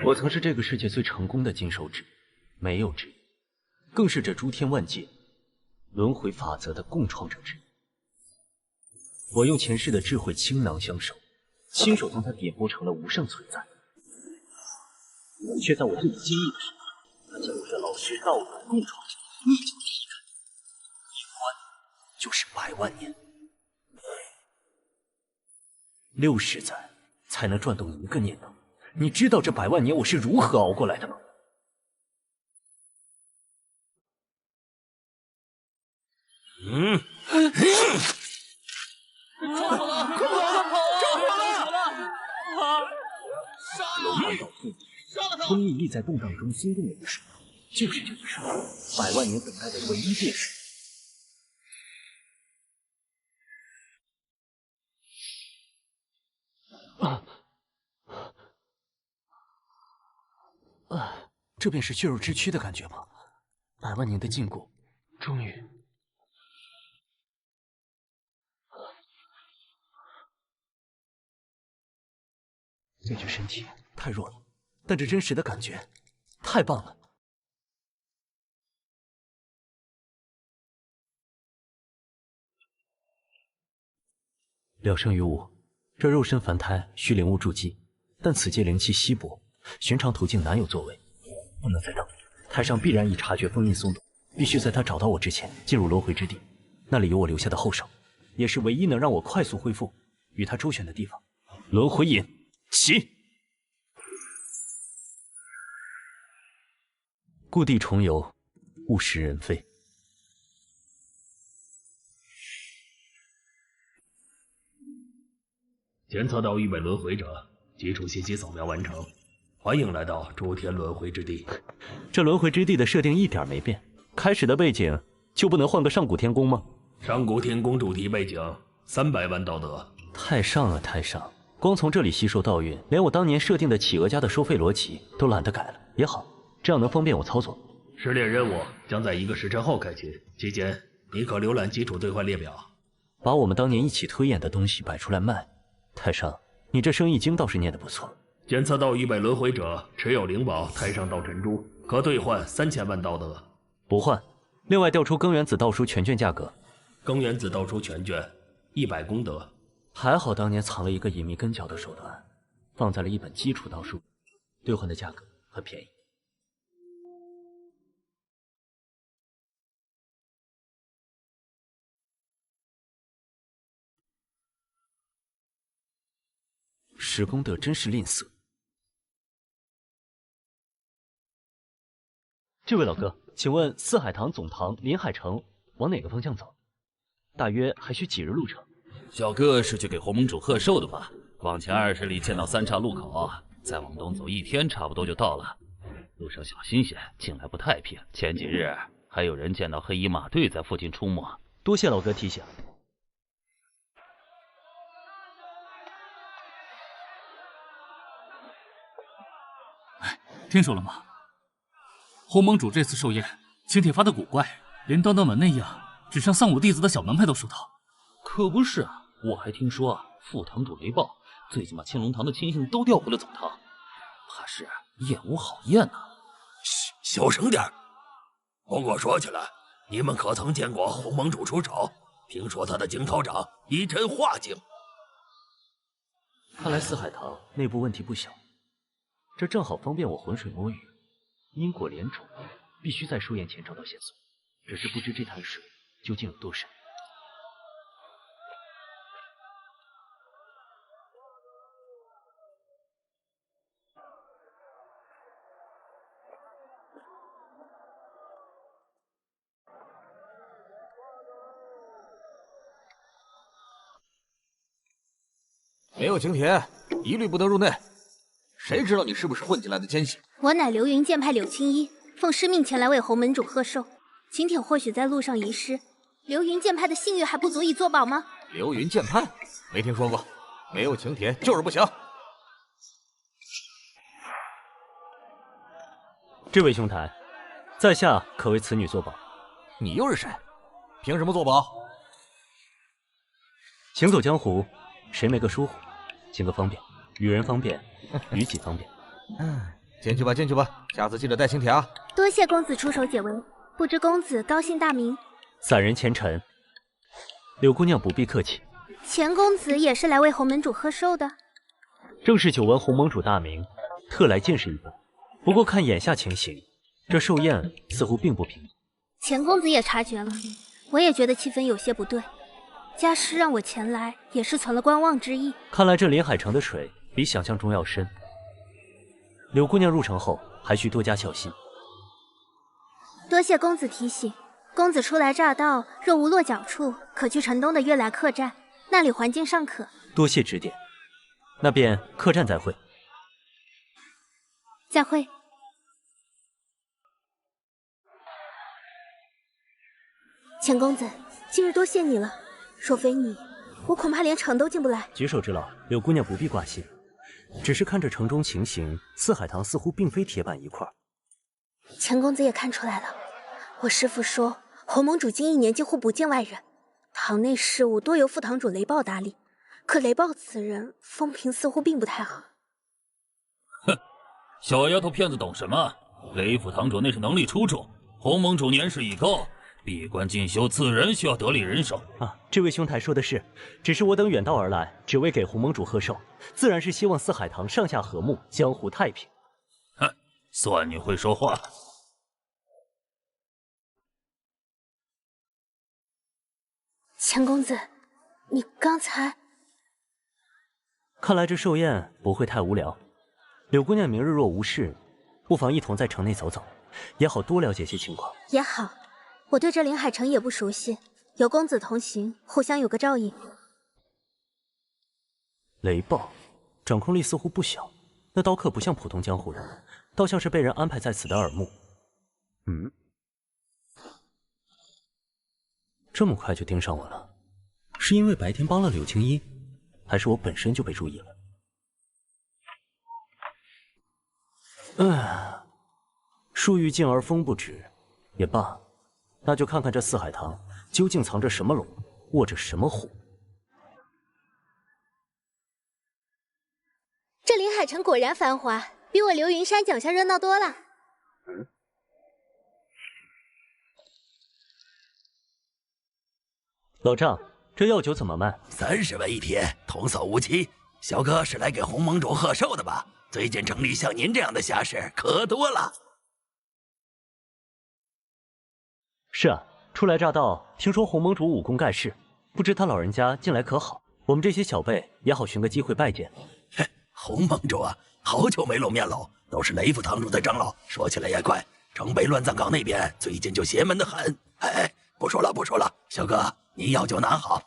我曾是这个世界最成功的金手指，没有之一，更是这诸天万界轮回法则的共创者之一。我用前世的智慧倾囊相授，亲手将它点拨成了无上存在，却在我最不经意的时候，它进入这老师道的共创者，一脚踢开，一关就是100万年，60载才能转动一个念头。你知道这100万年我是如何熬过来的吗？楼观岛后，封印力在动荡中松动了一瞬，就是这一瞬，100万年等待的唯一变数。这便是血肉之躯的感觉吗？100万年的禁锢，终于。这具身体太弱了，但这真实的感觉太棒了。了生于无，这肉身凡胎需灵物筑基，但此界灵气稀薄，寻常途径难有作为，不能再等。太上必然已察觉封印松动，必须在他找到我之前进入轮回之地，那里有我留下的后手，也是唯一能让我快速恢复与他周旋的地方。轮回引。起！故地重游，物是人非。检测到1位轮回者，基础信息扫描完成，欢迎来到诸天轮回之地。这轮回之地的设定一点没变，开始的背景就不能换个上古天宫吗？上古天宫主题背景300万道德。太上啊太上！光从这里吸收道运，连我当年设定的企鹅家的收费逻辑都懒得改了。也好，这样能方便我操作。试炼任务将在1个时辰后开启，期间你可浏览基础兑换列表。把我们当年一起推演的东西摆出来卖，太上，你这生意经倒是念得不错。检测到1位轮回者持有灵宝太上道珍珠，可兑换3000万道德。不换。另外调出庚原子道书全卷价格。庚原子道书全卷100功德。还好当年藏了一个隐秘跟脚的手段，放在了一本基础道书，兑换的价格很便宜。10功德真是吝啬。这位老哥，请问四海堂总堂临海城往哪个方向走？大约还需几日路程？小哥是去给洪盟主贺寿的吧？往前20里见到3岔路口，再往东走1天差不多就到了。路上小心些，近来不太平。前几日还有人见到黑衣马队在附近出没。多谢老哥提醒。听说了吗？洪盟主这次寿宴，请帖发的古怪，连当当门那样只剩3、5弟子的小门派都收到。可不是啊，我还听说副堂主雷暴最近把青龙堂的亲信都调回了总堂，怕是宴无好宴呐。嘘，小声点。不过说起来，你们可曾见过洪盟主出手？听说他的惊涛掌一阵化境。看来四海堂内部问题不小，这正好方便我浑水摸鱼。因果连种，必须在寿宴前找到线索，只是不知这潭水究竟有多深。没有请帖，一律不得入内。谁知道你是不是混进来的奸细？我乃流云剑派柳青衣，奉师命前来为洪门主贺寿。请帖或许在路上遗失，流云剑派的信誉还不足以作保吗？流云剑派？没听说过。没有请帖就是不行。这位兄台，在下可为此女作保。你又是谁？凭什么作保？行走江湖，谁没个疏忽？行个方便，与人方便，与己方便。进去吧，进去吧，下次记得带请帖啊。多谢公子出手解围，不知公子高姓大名？散人前尘。柳姑娘不必客气。钱公子也是来为洪门主贺寿的？正是久闻洪盟主大名，特来见识一番。不过看眼下情形，这寿宴似乎并不平静。钱公子也察觉了，我也觉得气氛有些不对。家师让我前来，也是存了观望之意。看来这临海城的水比想象中要深。柳姑娘入城后，还需多加小心。多谢公子提醒。公子初来乍到，若无落脚处，可去城东的悦来客栈，那里环境尚可。多谢指点，那便客栈再会。再会。钱公子，今日多谢你了，若非你，我恐怕连城都进不来。举手之劳，柳姑娘不必挂心。只是看着城中情形，四海堂似乎并非铁板一块。钱公子也看出来了，我师父说，洪盟主近1年几乎不见外人，堂内事务多由副堂主雷暴打理。可雷暴此人风评似乎并不太好。哼，小丫头片子懂什么？雷副堂主那是能力出众，洪盟主年事已高，闭关进修自然需要得力人手啊。这位兄台说的是，只是我等远道而来，只为给洪盟主贺寿，自然是希望四海堂上下和睦，江湖太平。哼，算你会说话。钱公子，你刚才……看来这寿宴不会太无聊。柳姑娘明日若无事，不妨一同在城内走走，也好多了解些情况。也好，我对这临海城也不熟悉，有公子同行，互相有个照应。雷暴，掌控力似乎不小，那刀客不像普通江湖人，倒像是被人安排在此的耳目。这么快就盯上我了，是因为白天帮了柳青衣，还是我本身就被注意了？树欲静而风不止，也罢，那就看看这四海堂究竟藏着什么龙，卧着什么虎。这临海城果然繁华，比我流云山脚下热闹多了。老丈，这药酒怎么卖？30文一帖，童叟无欺。小哥是来给洪盟主贺寿的吧？最近城里像您这样的侠士可多了。是啊，初来乍到，听说洪盟主武功盖世，不知他老人家近来可好？我们这些小辈也好寻个机会拜见。洪盟主啊，好久没露面喽，都是雷副堂主在张罗。说起来也怪，城北乱葬岗那边最近就邪门的很。不说了，小哥，你药酒拿好。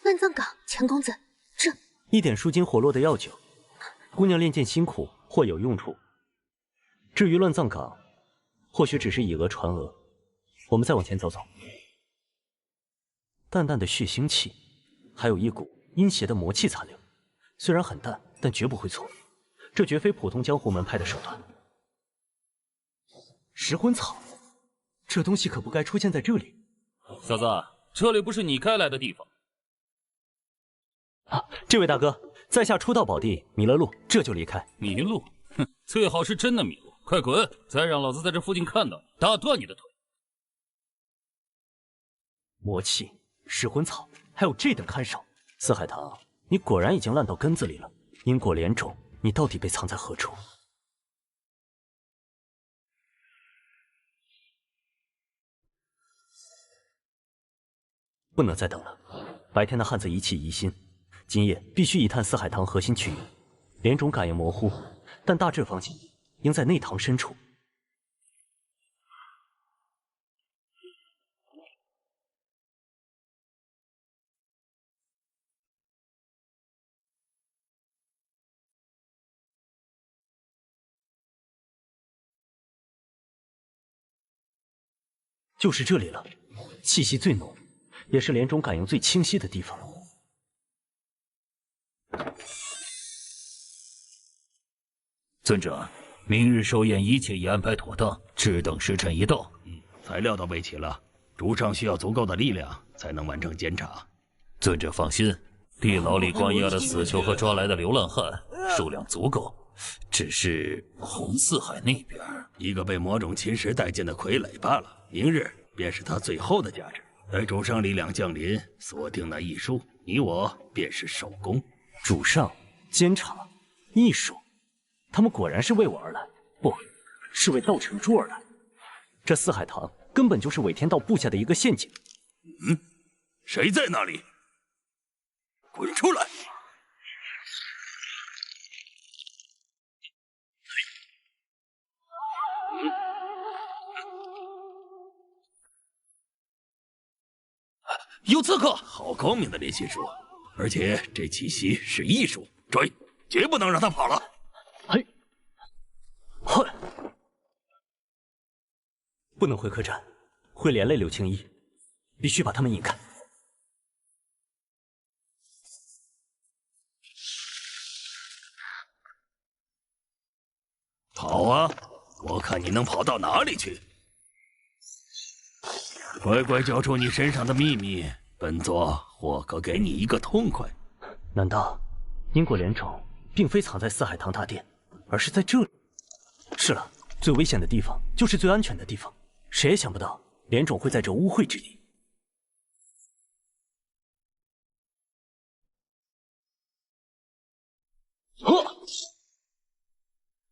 乱葬岗，钱公子，这一点舒筋活络的药酒，姑娘练剑辛苦，或有用处。至于乱葬岗，或许只是以讹传讹。我们再往前走走，淡淡的血腥气，还有一股阴邪的魔气残留。虽然很淡，但绝不会错。这绝非普通江湖门派的手段。食魂草，这东西可不该出现在这里。小子，这里不是你该来的地方。这位大哥，在下初到宝地迷了路，这就离开。迷路？哼，最好是真的迷路，快滚！再让老子在这附近看到你，打断你的腿。魔气、食魂草，还有这等看手，四海堂，你果然已经烂到根子里了。因果连种，你到底被藏在何处？不能再等了，白天的汉子一气疑心，今夜必须一探四海堂核心区域。连种感应模糊，但大致方向应在内堂深处。就是这里了，气息最浓，也是连种感应最清晰的地方。尊者，明日寿宴一切已安排妥当，只等时辰一到。材料都备齐了，主上需要足够的力量才能完成监察。尊者放心，地牢里关押的死囚和抓来的流浪汉数量足够，只是红四海那边一个被魔种侵蚀殆尽的傀儡罢了。明日便是他最后的价值。待主上力量降临，锁定那异术，你我便是首功。主上、监察、艺术，他们果然是为我而来，不是为道成珠而来。这四海堂根本就是韦天道布下的一个陷阱。谁在那里？滚出来！有刺客！好高明的联系术，而且这气息是异术，追，绝不能让他跑了。嘿，不能回客栈，会连累柳青衣，必须把他们引开。跑啊！我看你能跑到哪里去！乖乖交出你身上的秘密，本座或可给你一个痛快。难道因果莲种并非藏在四海堂大殿，而是在这里？是了，最危险的地方就是最安全的地方。谁也想不到莲种会在这污秽之地。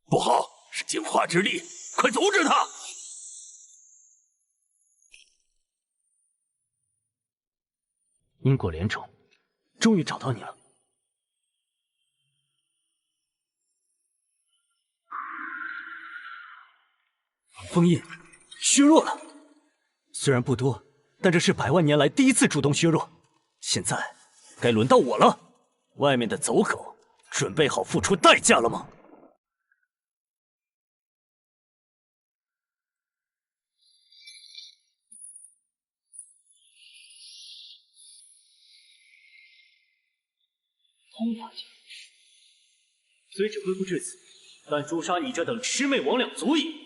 不好，是净化之力，快阻止他！因果莲种，终于找到你了。封印削弱了，虽然不多，但这是100万年来第一次主动削弱。现在该轮到我了。外面的走狗，准备好付出代价了吗？通法境，虽只恢复至此，但诛杀你这等魑魅魍魉足矣。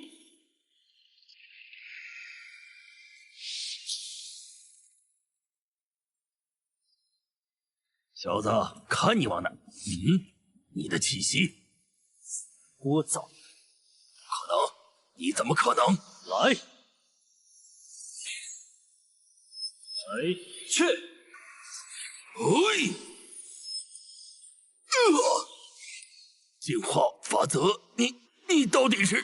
小子，看你往哪！你的气息聒噪，可能？你怎么可能？来，去！净化法则，你到底是？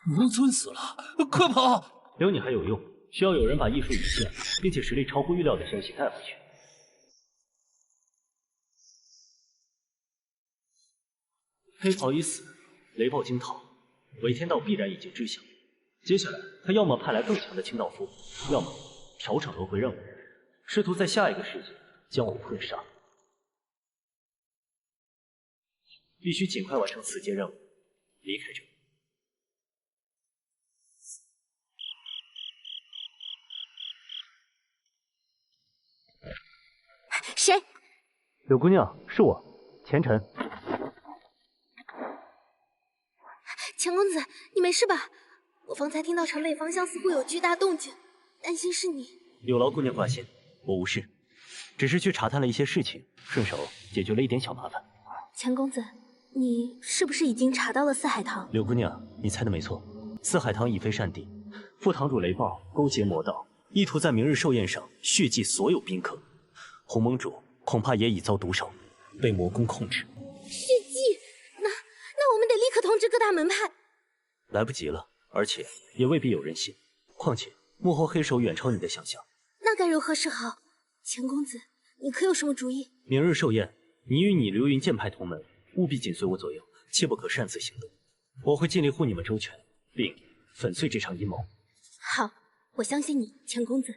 魔尊死了，快跑！留你还有用，需要有人把异术引进，并且实力超乎预料的消息带回去。黑袍已死，雷暴惊逃，韦天道必然已经知晓。接下来，他要么派来更强的清道夫，要么调整轮回任务，试图在下一个世界将我困杀。必须尽快完成此阶任务，离开这里。谁？柳姑娘，是我，前尘。钱公子，你没事吧？我方才听到城内方向似乎有巨大动静，担心是你。有劳姑娘挂心，我无事，只是去查探了一些事情，顺手解决了一点小麻烦。钱公子，你是不是已经查到了四海堂？柳姑娘，你猜的没错，四海堂已非善地，副堂主雷暴勾结魔道，意图在明日寿宴上血祭所有宾客。红盟主恐怕也已遭毒手，被魔宫控制。血祭？那我们得立刻通知各大门派。来不及了，而且也未必有人信。况且幕后黑手远超你的想象。那该如何是好？钱公子，你可有什么主意？明日寿宴，你与你流云剑派同门，务必紧随我左右，切不可擅自行动。我会尽力护你们周全，并粉碎这场阴谋。好，我相信你，钱公子。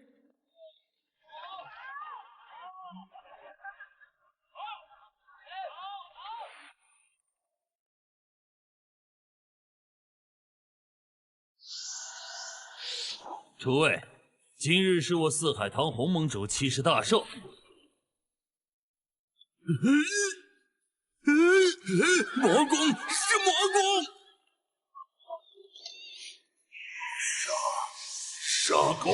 诸位，今日是我四海堂红盟主七十大寿。魔宫是魔宫！杀狗！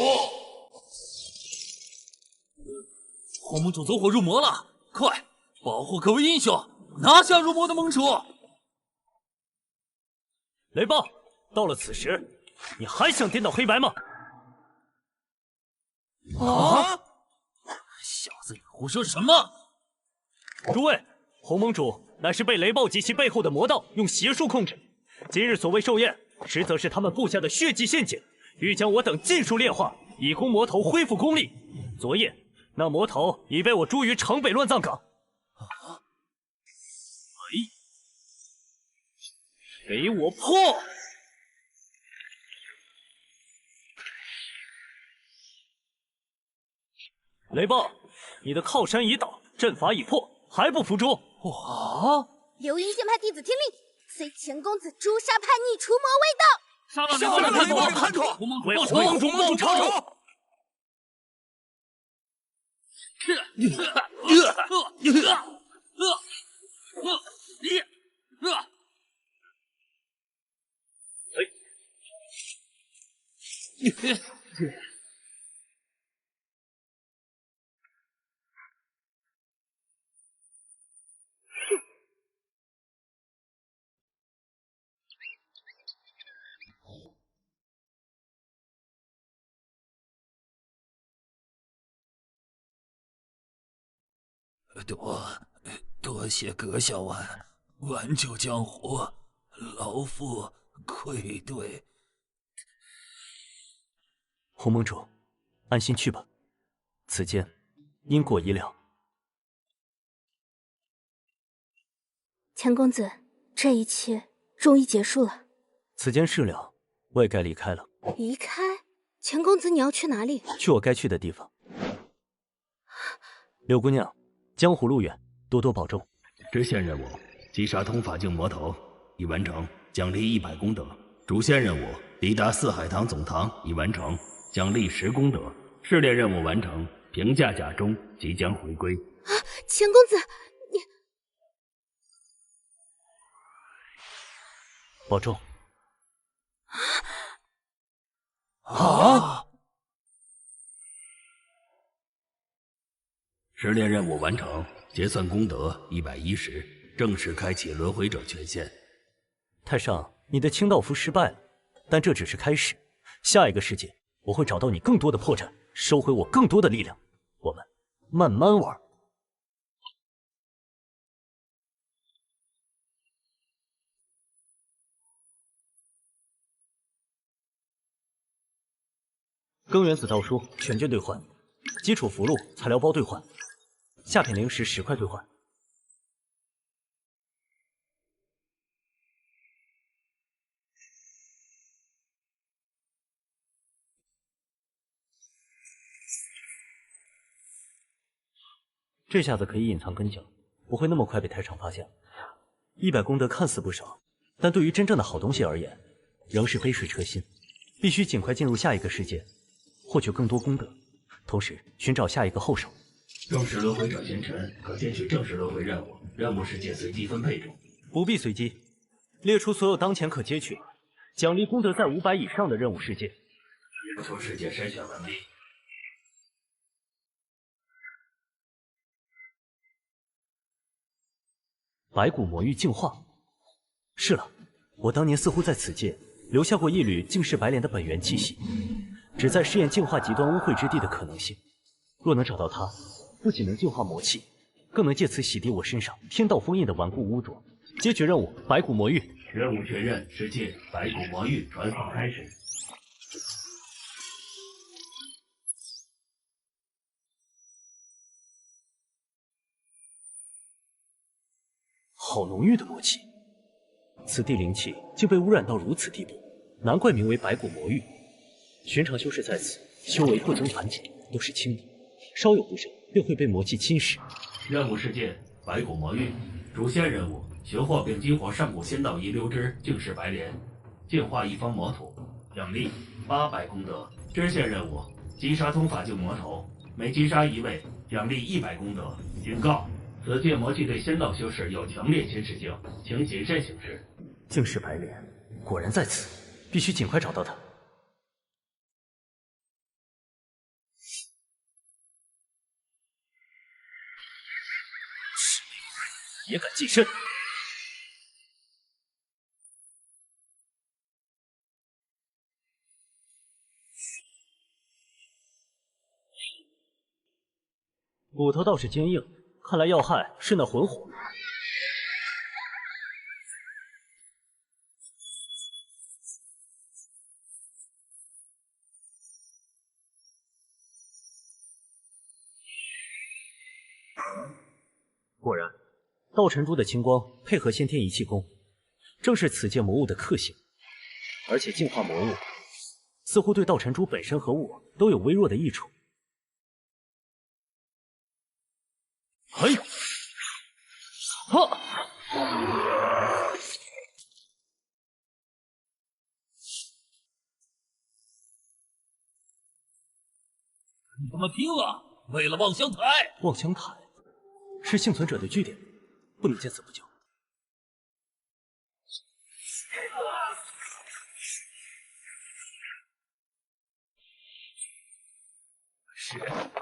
火盟主走火入魔了，快保护各位英雄，拿下入魔的盟主！雷暴，到了此时，你还想颠倒黑白吗？啊！小子，你胡说什么？诸位，红盟主乃是被雷暴及其背后的魔道用邪术控制。今日所谓寿宴，实则是他们布下的血祭陷阱，欲将我等尽数炼化，以供魔头恢复功力。昨夜，那魔头已被我诛于城北乱葬岗。给我破！雷暴，你的靠山已倒，阵法已破，还不服输？流云剑派弟子听令，随前公子诛杀叛逆，除魔为道。杀了雷暴的叛徒，为红盟主报仇！多谢阁下挽救江湖，老夫愧对。红盟主，安心去吧。此间因果已了。钱公子，这一切终于结束了。此间事了，我也该离开了。离开？钱公子，你要去哪里？去我该去的地方。柳姑娘，江湖路远，多多保重。支线任务：击杀通法境魔头，已完成，奖励100功德。主线任务：抵达四海堂总堂，已完成，奖励10功德。试炼任务完成，评价甲中，即将回归。啊，钱公子，你保重。试炼任务完成，结算功德110，正式开启轮回者权限。太上，你的清道夫失败了，但这只是开始。下一个世界，我会找到你更多的破绽，收回我更多的力量。我们慢慢玩。庚原子道书全卷兑换，基础符箓、材料包兑换，下品灵石10块兑换。这下子可以隐藏根脚，不会那么快被太上发现。100功德看似不少，但对于真正的好东西而言，仍是杯水车薪。必须尽快进入下一个世界，获取更多功德，同时寻找下一个后手。正式轮回者贤臣可接取正式轮回任务，任务世界随机分配中。不必随机，列出所有当前可接取、奖励功德在500以上的任务世界。要求世界筛选完毕。白骨魔域净化。是了，我当年似乎在此界留下过一缕净世白莲的本源气息，旨在试验净化极端污秽之地的可能性。若能找到它，不仅能净化魔气，更能借此洗涤我身上天道封印的顽固污浊。接取任务：白骨魔域。任务确认，世界白骨魔域传送开始。好浓郁的魔气，此地灵气竟被污染到如此地步，难怪名为白骨魔域。寻常修士在此修为不增反减，都是轻敌，稍有不慎便会被魔气侵蚀。任务事件：白骨魔域。主线任务：寻获并激活上古仙道遗留之净世白莲，净化一方魔土，奖励800功德。支线任务：击杀通法境魔头，每击杀一位，奖励100功德。警告：此界魔气对仙道修士有强烈侵蚀性，请谨慎行事。净世白莲果然在此，必须尽快找到他。也敢近身？骨头倒是坚硬，看来要害是那魂火。果然，道尘珠的青光配合先天一气功，正是此界魔物的克星。而且净化魔物，似乎对道尘珠本身和我都有微弱的益处。嘿，哈！你他妈拼了！为了望乡台！望乡台是幸存者的据点，不能见死不救。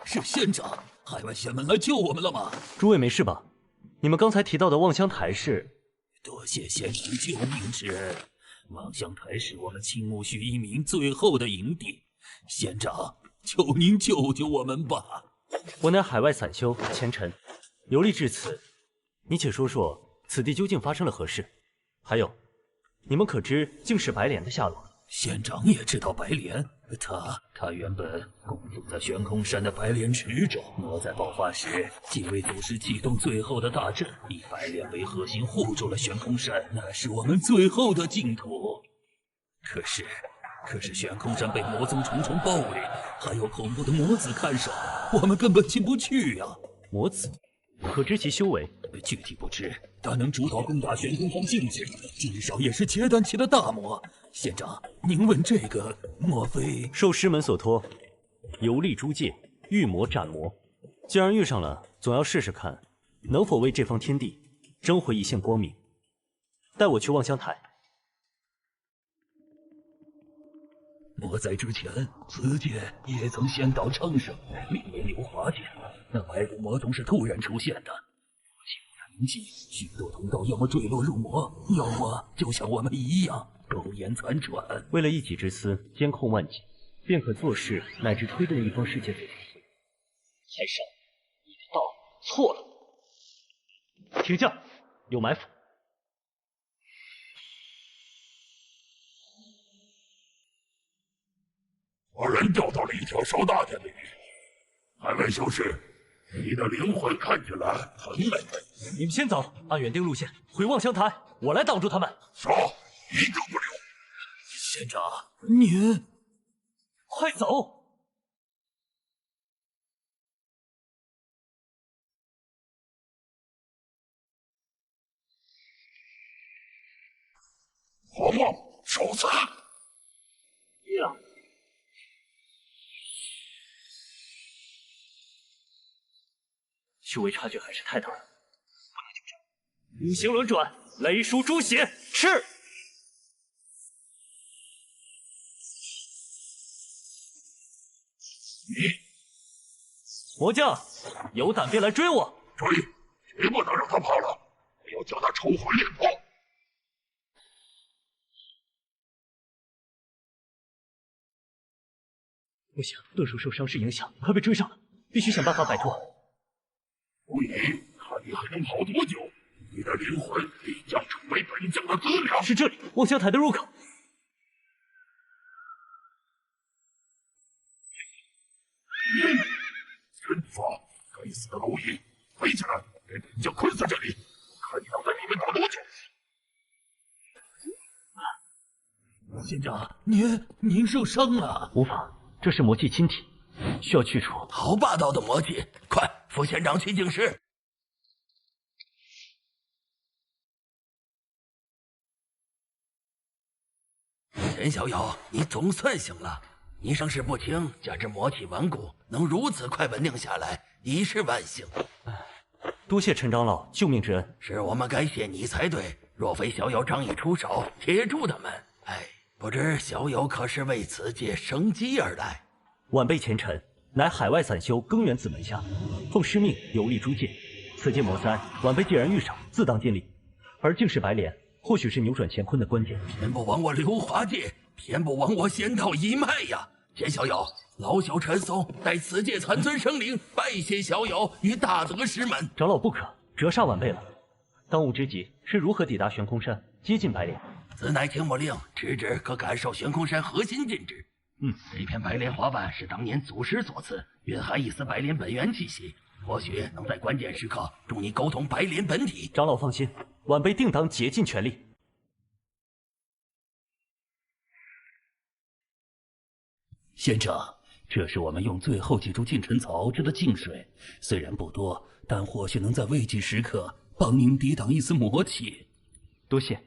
是县长，海外仙门来救我们了吗？诸位没事吧？你们刚才提到的望乡台是？多谢县长救命之恩。望乡台是我们青木须一鸣最后的营地，县长，求您救救我们吧！我乃海外散修前尘，游历至此，你且说说此地究竟发生了何事？还有，你们可知净室白莲的下落？县长也知道白莲，他原本供奉在悬空山的白莲池中，魔在爆发时，几位祖师启动最后的大阵，以白莲为核心护住了悬空山，那是我们最后的净土。可是悬空山被魔宗重重包围，还有恐怖的魔子看守，我们根本进不去呀！魔子，可知其修为？具体不知，但能主导攻打悬空山境界，至少也是阶段期的大魔。县长，您问这个，莫非受师门所托，游历诸界，遇魔斩魔。既然遇上了，总要试试看，能否为这方天地争回一线光明。带我去望乡台。魔在之前，此界也曾仙道昌盛，名为流华界。那白骨魔宗是突然出现的，灵气，许多同道要么坠落入魔，要么就像我们一样苟延残喘。为了一己之私，监控万己，便可做事乃至推动一方世界走向毁灭。太上，你的道错了。停下，有埋伏。把人掉到了一条烧大田的鱼。海外修士，你的灵魂看起来很美。你们先走，按原定路线回望乡台，我来挡住他们。杀，一个不留。县长，您快走！黄梦，受死！修为差距还是太大了，不能就这样。五行轮转，雷书诛邪，是。魔将，有胆便来追我！追，绝不能让他跑了，我要叫他抽魂炼魄。不行，顿数受伤势影响，快被追上了，必须想办法摆脱。无疑，看你还能跑多久！你的灵魂必将成为本将的资粮。是这里，望乡台的入口。真发，该死的蝼蚁！围起来，给本将困在这里！看你能在里面躲多久！县长，您受伤了？无法，这是魔气侵体，需要去除。好霸道的魔气！快，副县长去净室。田逍遥，你总算醒了。你伤势不轻，加之魔气顽固，能如此快稳定下来，已是万幸。多谢陈长老救命之恩，是我们该谢你才对。若非逍遥仗义出手铁住他们，不知逍遥可是为此界生机而来？晚辈前尘乃海外散修庚元子门下，奉师命游历诸界，此界魔灾，晚辈既然遇上，自当尽力。而竟是白莲，或许是扭转乾坤的关键。偏不枉我刘华界，偏不枉我仙道一脉呀！田小友，老朽传送，待此界残存生灵拜谢小友于大德师门。长老不可，折煞晚辈了。当务之急是如何抵达悬空山，接近白莲。此乃听我令，直至可感受悬空山核心禁制。这片白莲花瓣是当年祖师所赐，蕴含一丝白莲本源气息，或许能在关键时刻助你沟通白莲本体。长老放心，晚辈定当竭尽全力。仙长，这是我们用最后几株净尘草熬制的净水，虽然不多，但或许能在危急时刻帮您抵挡一丝魔气。多谢。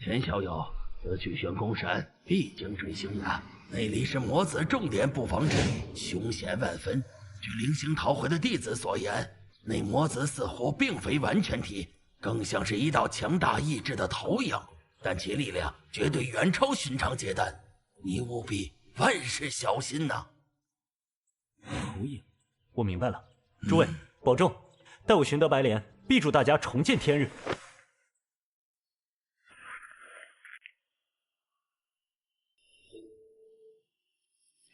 田小友，此去悬空山必经追星崖，那里是魔子重点布防之地，凶险万分。据灵星讨回的弟子所言，那魔子似乎并非完全体，更像是一道强大意志的投影，但其力量绝对远超寻常结丹，你务必万事小心呐！投影，我明白了。诸位，保重，待我寻得白莲，必助大家重见天日。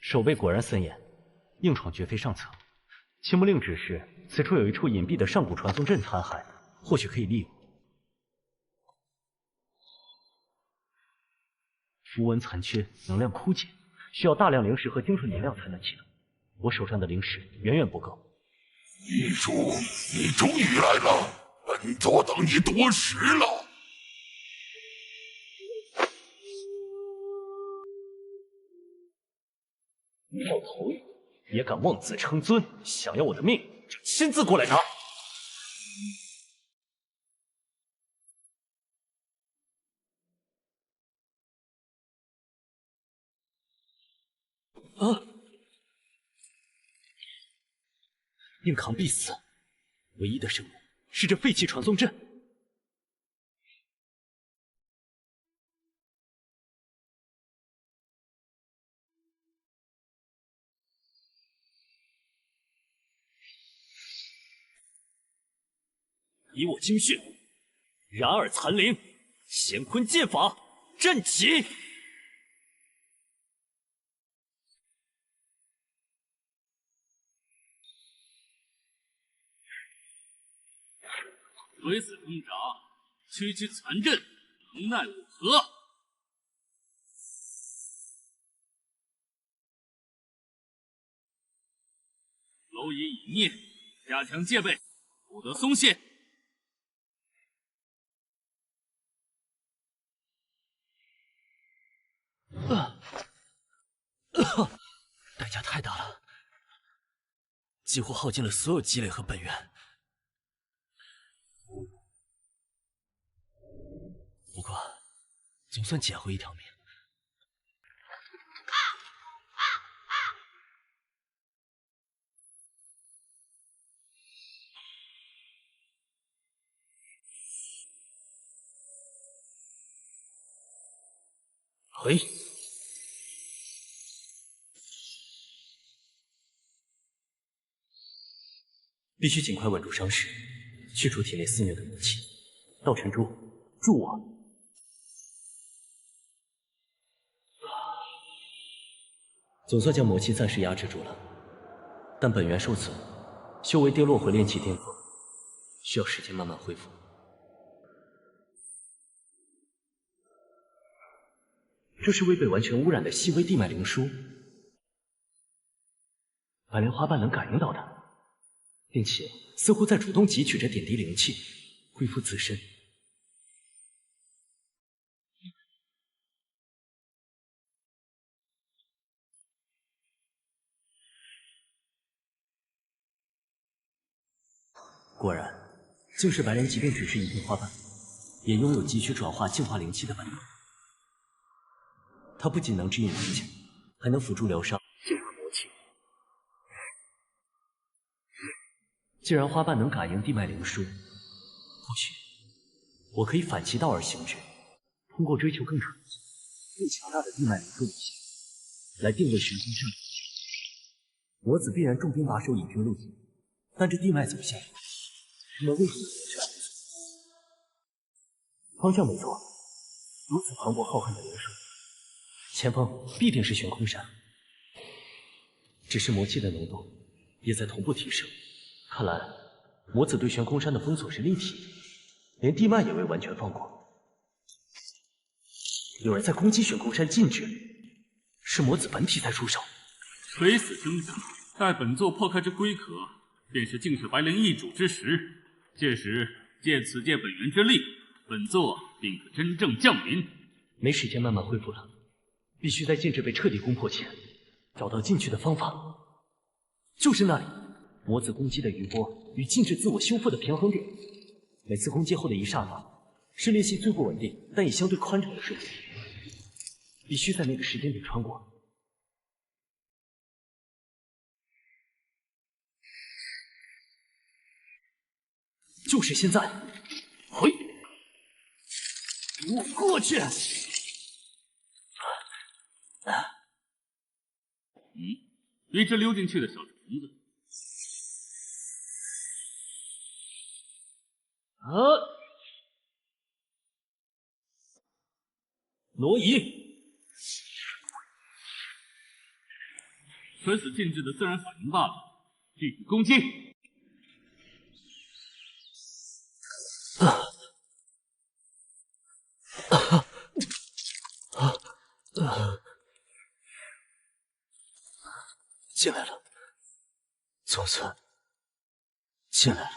守备果然森严，硬闯绝非上策。青木令指示，此处有一处隐蔽的上古传送阵残骸，或许可以利用。符文残缺，能量枯竭，需要大量灵石和精纯灵料才能启动。我手上的灵石远远不够。女主，你终于来了，本座等你多时了。一道投影，也敢妄自称尊，想要我的命，就亲自过来拿！啊！硬扛必死，唯一的生路是这废弃传送阵。以我精血，燃尔残灵，乾坤剑法，阵起！鬼死空掌，区区残阵，能奈我何？蝼蚁已灭，加强戒备，不得松懈。代价太大了，几乎耗尽了所有积累和本源。不过，总算捡回一条命。嘿，必须尽快稳住伤势，去除体内肆虐的魔气。道尘珠，助我！总算将魔气暂时压制住了，但本源受损，修为跌落回炼气巅峰，需要时间慢慢恢复。这是未被完全污染的细微地脉灵书，白莲花瓣能感应到它，并且似乎在主动汲取着点滴灵气，恢复自身。果然，竟是白莲，即便只是一片花瓣，也拥有汲取转化净化灵气的本能。它不仅能指引灵气，还能辅助疗伤、净化魔气。既然花瓣能感应地脉灵枢，或许我可以反其道而行之，通过追求更纯粹、更强大的地脉灵枢灵气，来定位玄空山。魔子必然重兵把守引军路径，但这地脉走向，那为什么这样？方向没错，如此磅礴浩瀚的灵兽，前方必定是悬空山。只是魔气的浓度也在同步提升，看来魔子对悬空山的封锁是立体的，连地脉也未完全放过。有人在攻击悬空山禁制，是魔子本体在出手。垂死挣扎，待本座破开这龟壳，便是净世白灵易主之时。届时借此界本源之力，本座便可真正降临。没时间慢慢恢复了，必须在禁制被彻底攻破前，找到进去的方法。就是那里，魔子攻击的余波与禁制自我修复的平衡点。每次攻击后的一刹那，是裂隙最不稳定但也相对宽敞的瞬间，必须在那个时间点穿过。就是现在！嘿，给我过去！一只溜进去的小虫子。挪移！垂死禁制的自然反应罢了，具体攻击。进来了，总算进来了。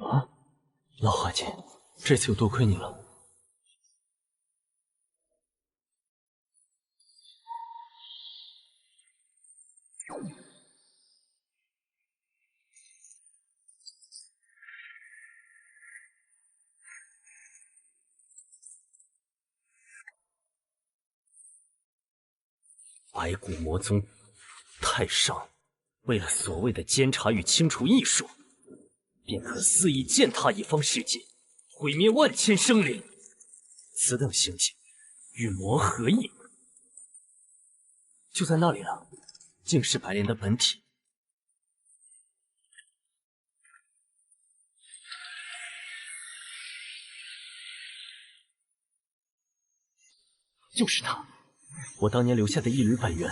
啊，老伙计，这次又多亏你了。白骨魔宗太上为了所谓的监察与清除异术，便可肆意践踏一方世界，毁灭万千生灵。此等行径，与魔何异？就在那里了，竟是白莲的本体。就是他。我当年留下的一缕本源，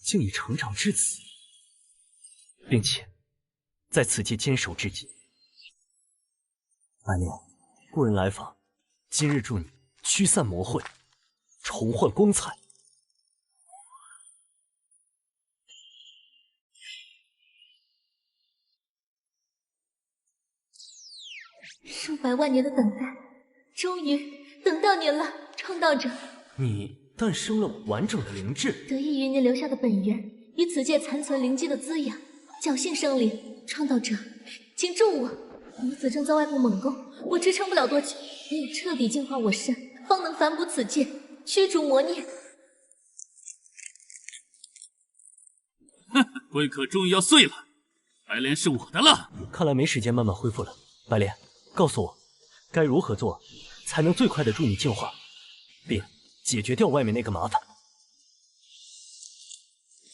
竟已成长至此，并且在此界坚守至今。白莲，故人来访，今日助你驱散魔秽，重焕光彩。数百万年的等待，终于等到您了，创造者。你诞生了完整的灵智，得益于您留下的本源与此界残存灵机的滋养，侥幸生灵。创造者，请助我！魔子正在外部猛攻，我支撑不了多久，唯有彻底净化我身，方能反哺此界，驱逐魔孽。哼，龟壳终于要碎了，白莲是我的了。看来没时间慢慢恢复了。白莲，告诉我，该如何做才能最快的助你净化，并解决掉外面那个麻烦？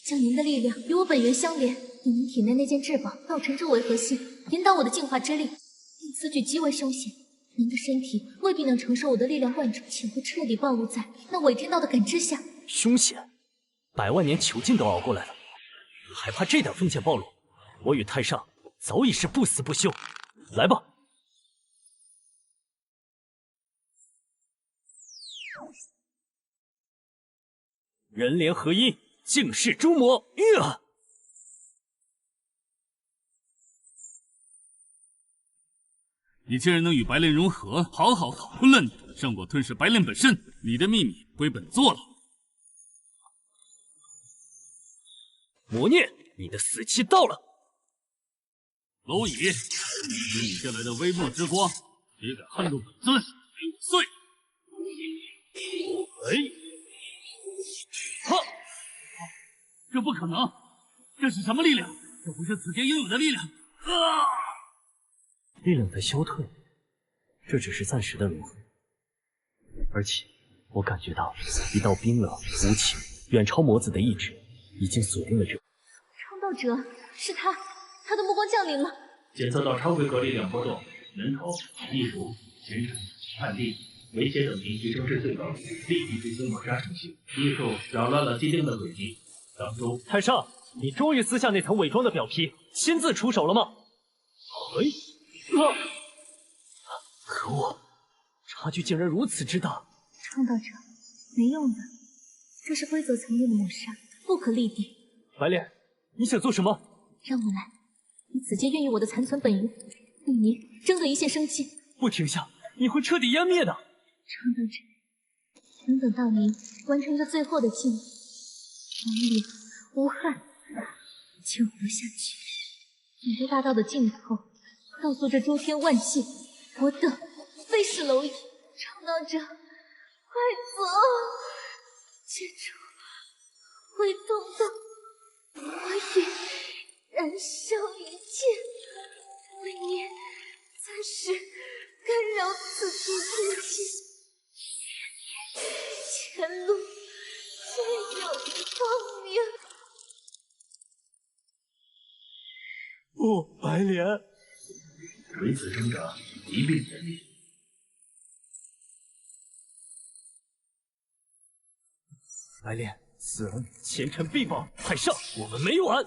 将您的力量与我本源相连，以您体内那件至宝道尘咒为核心，引导我的净化之力。但此举极为凶险，您的身体未必能承受我的力量灌注，且会彻底暴露在那伪天道的感知下。凶险？100万年囚禁都熬过来了，还怕这点风险暴露？我与太上早已是不死不休。来吧。人莲合一，净世诛魔！你既然能与白莲融合，好好讨论了你，胜过吞噬白莲本身。你的秘密归本座了。魔孽，你的死期到了！蝼蚁，以你这来的微末之光，谁敢撼动本尊，给我碎！哈！这不可能！这是什么力量？这不是此界应有的力量！力量在消退，这只是暂时的融合，而且我感觉到一道冰冷无情、远超魔子的意志已经锁定了这。道者，是他，他的目光降临了。检测到超规格力量波动，人头、艺术、形成、判定、威胁等级提升至最高，立即执行抹杀程序。艺术扰乱了既定的轨迹，当中。太上，你终于撕下那层伪装的表皮，亲自出手了吗？嘿，可恶，差距竟然如此之大！创造者，没用的，这是规则层面的抹杀，不可立地。白莲，你想做什么？让我来。你此界孕育我的残存本源，与您争得一线生机。不停下，你会彻底湮灭的。创造者，能等到您完成这最后的进步，无力无憾，就活下去。你对大道的尽头，告诉这诸天万界，我等非是蝼蚁。创造者，快走！接住会动的火焰，燃烧一切，为您暂时干扰此地之气。前路自有光明。不，白莲，唯此生长，一并殄灭。白莲，此人前尘必报。太上，我们没完！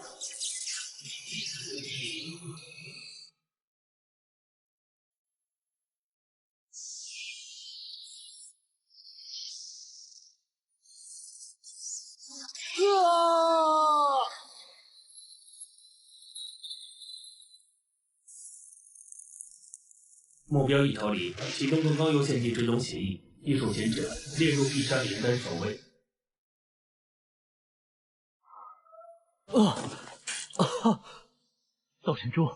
目标已逃离，启动更高优先级追踪协议，艺术前者列入必杀名单首位。道神珠，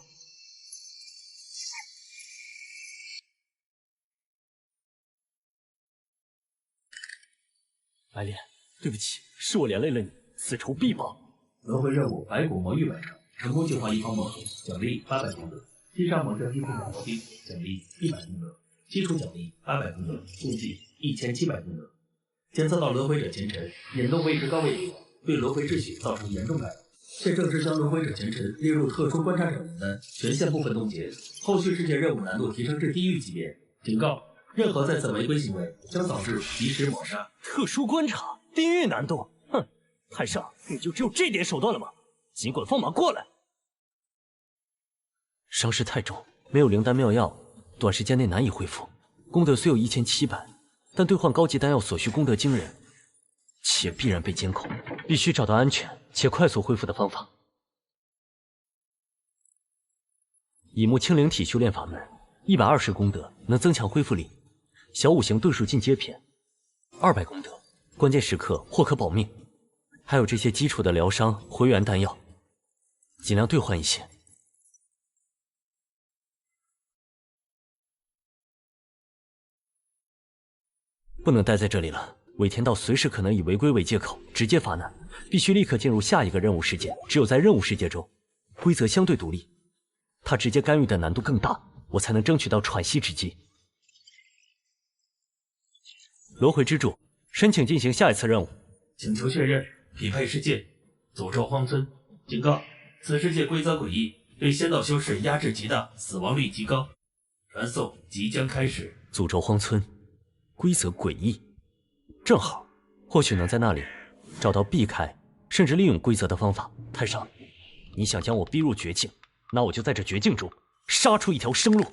白莲，对不起，是我连累了你，此仇必报。轮回任务白骨魔域完成，成功净化一方魔核，奖励800功德。击杀魔圣地库长魔兵，奖励100功德；基础奖励800功德，共计1700功德。检测到轮回者前尘引动位置高位力量，对轮回秩序造成严重干扰，现正式将轮回者前尘列入特殊观察者名单，权限部分冻结，后续世界任务难度提升至地狱级别。警告：任何再次违规行为将导致及时抹杀。特殊观察，地狱难度？哼，太上，你就只有这点手段了吗？尽管放马过来！伤势太重，没有灵丹妙药，短时间内难以恢复。功德虽有1700，但兑换高级丹药所需功德惊人，且必然被监控，必须找到安全且快速恢复的方法。乙木清灵体修炼法门，120功德能增强恢复力，小五行遁术进阶篇，200功德，关键时刻或可保命。还有这些基础的疗伤回元丹药，尽量兑换一些。不能待在这里了，韦天道随时可能以违规为借口直接发难，必须立刻进入下一个任务世界。只有在任务世界中，规则相对独立，他直接干预的难度更大，我才能争取到喘息之机。轮回之柱，申请进行下一次任务。请求确认匹配世界，诅咒荒村。警告：此世界规则诡异，对仙道修士压制极大，死亡率极高。传送即将开始。诅咒荒村，规则诡异，正好，或许能在那里找到避开甚至利用规则的方法。太上，你想将我逼入绝境，那我就在这绝境中杀出一条生路。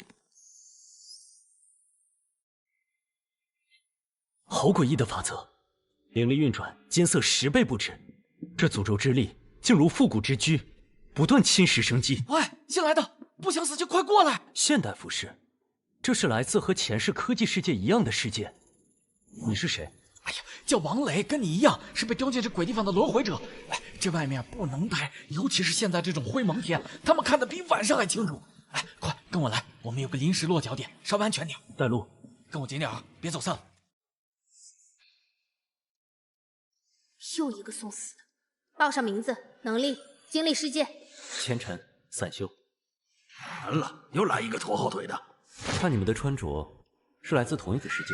好诡异的法则，灵力运转，金色10倍不止。这诅咒之力竟如复古之居，不断侵蚀生机。喂，新来的，不想死就快过来！现代服饰，这是来自和前世科技世界一样的世界。你是谁？哎呀，叫王磊，跟你一样是被丢进这鬼地方的轮回者。哎，这外面不能待，尤其是现在这种灰蒙天，他们看得比晚上还清楚。哎，快跟我来，我们有个临时落脚点，稍微安全点。带路，跟我紧点啊，别走散了。又一个送死的，报上名字、能力、经历世界。前尘散修。完了，又来一个拖后腿的。看你们的穿着，是来自同一个世界。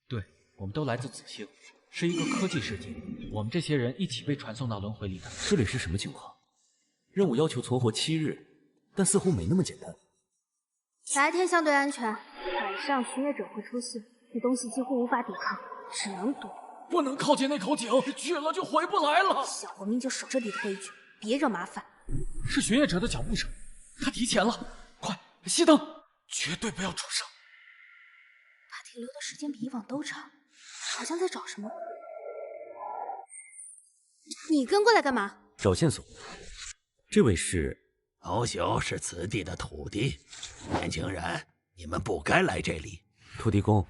对，我们都来自子星，是一个科技世界。我们这些人一起被传送到轮回里的。这里是什么情况？任务要求存活7日，但似乎没那么简单。白天相对安全，晚上巡夜者会出现，那东西几乎无法抵抗，只能躲。不能靠近那口井，去了就回不来了。小活命就守这里的规矩，别惹麻烦。是巡夜者的脚步声，他提前了，快熄灯，绝对不要出声。他停留的时间比以往都长，好像在找什么。你跟过来干嘛？找线索。这位是老朽是此地的土地，年轻人，你们不该来这里。土地公，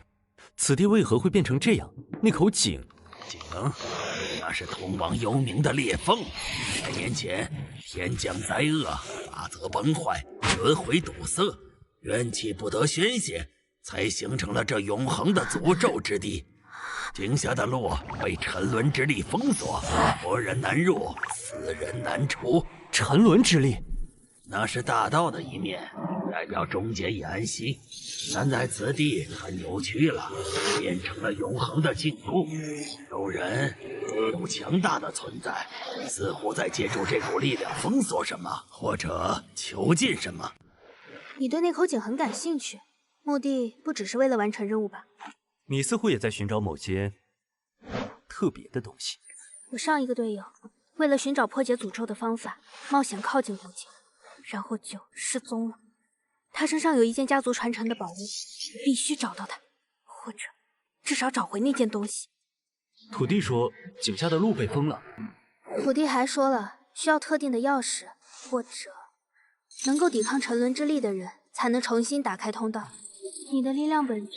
此地为何会变成这样？那口井，那是通往幽冥的裂缝。100年前，天降灾厄，法则崩坏，轮回堵塞，元气不得宣泄，才形成了这永恒的诅咒之地。井下的路被沉沦之力封锁，活人难入，死人难出。沉沦之力，那是大道的一面，代表终结与安息。但在此地，它扭曲了，变成了永恒的禁锢。有人，有强大的存在，似乎在借助这股力量封锁什么，或者囚禁什么。你对那口井很感兴趣，目的不只是为了完成任务吧？你似乎也在寻找某些特别的东西。我上一个队友为了寻找破解诅咒的方法，冒险靠近古井，然后就失踪了。他身上有一件家族传承的宝物，必须找到它，或者至少找回那件东西。土地说井下的路被封了。土地还说了，需要特定的钥匙，或者能够抵抗沉沦之力的人才能重新打开通道。你的力量本质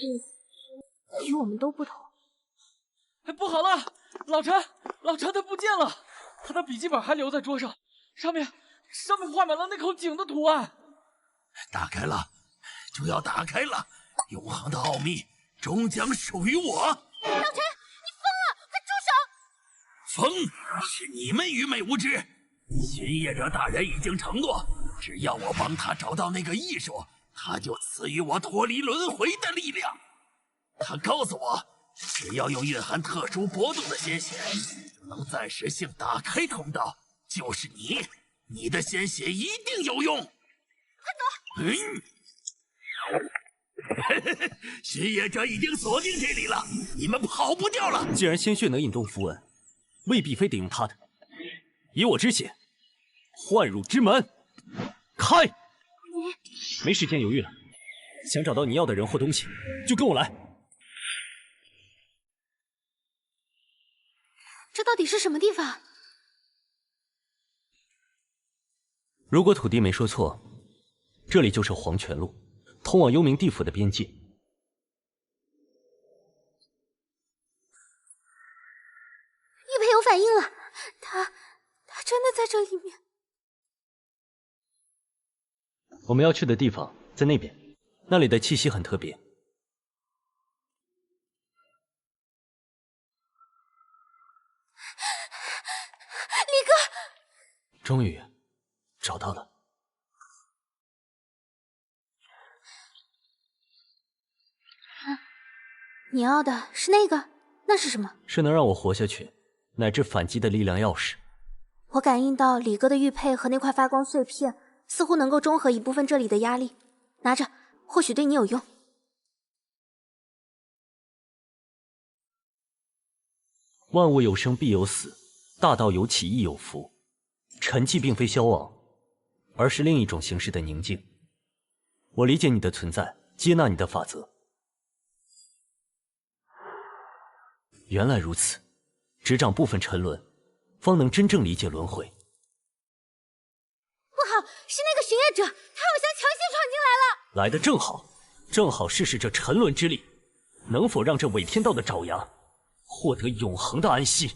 与我们都不同。不好了，老陈他不见了，他的笔记本还留在桌上，上面画满了那口井的图案。打开了，就要打开了，永恒的奥秘终将属于我。老陈，你疯了，快住手！疯，是你们愚昧无知。巡夜者大人已经承诺，只要我帮他找到那个艺术，他就赐予我脱离轮回的力量。他告诉我，只要用蕴含特殊波动的鲜血，就能暂时性打开通道。就是你的鲜血一定有用。快躲！巡夜者已经锁定这里了，你们跑不掉了。既然鲜血能引动符文，未必非得用它的。以我之血，幻入之门，开！没时间犹豫了，想找到你要的人或东西，就跟我来。这到底是什么地方？如果土地没说错，这里就是黄泉路，通往幽冥地府的边界。玉佩有反应了，他真的在这里面。我们要去的地方在那边，那里的气息很特别。李哥，终于找到了。你要的是那个？那是什么？是能让我活下去，乃至反击的力量钥匙。我感应到李哥的玉佩和那块发光碎片，似乎能够中和一部分这里的压力。拿着，或许对你有用。万物有生必有死，大道有起亦有伏。沉寂并非消亡，而是另一种形式的宁静。我理解你的存在，接纳你的法则。原来如此，执掌部分沉沦，方能真正理解轮回。不好，是那个巡夜者，他好像强行闯进来了。来得正好，正好试试这沉沦之力，能否让这伪天道的爪牙获得永恒的安息。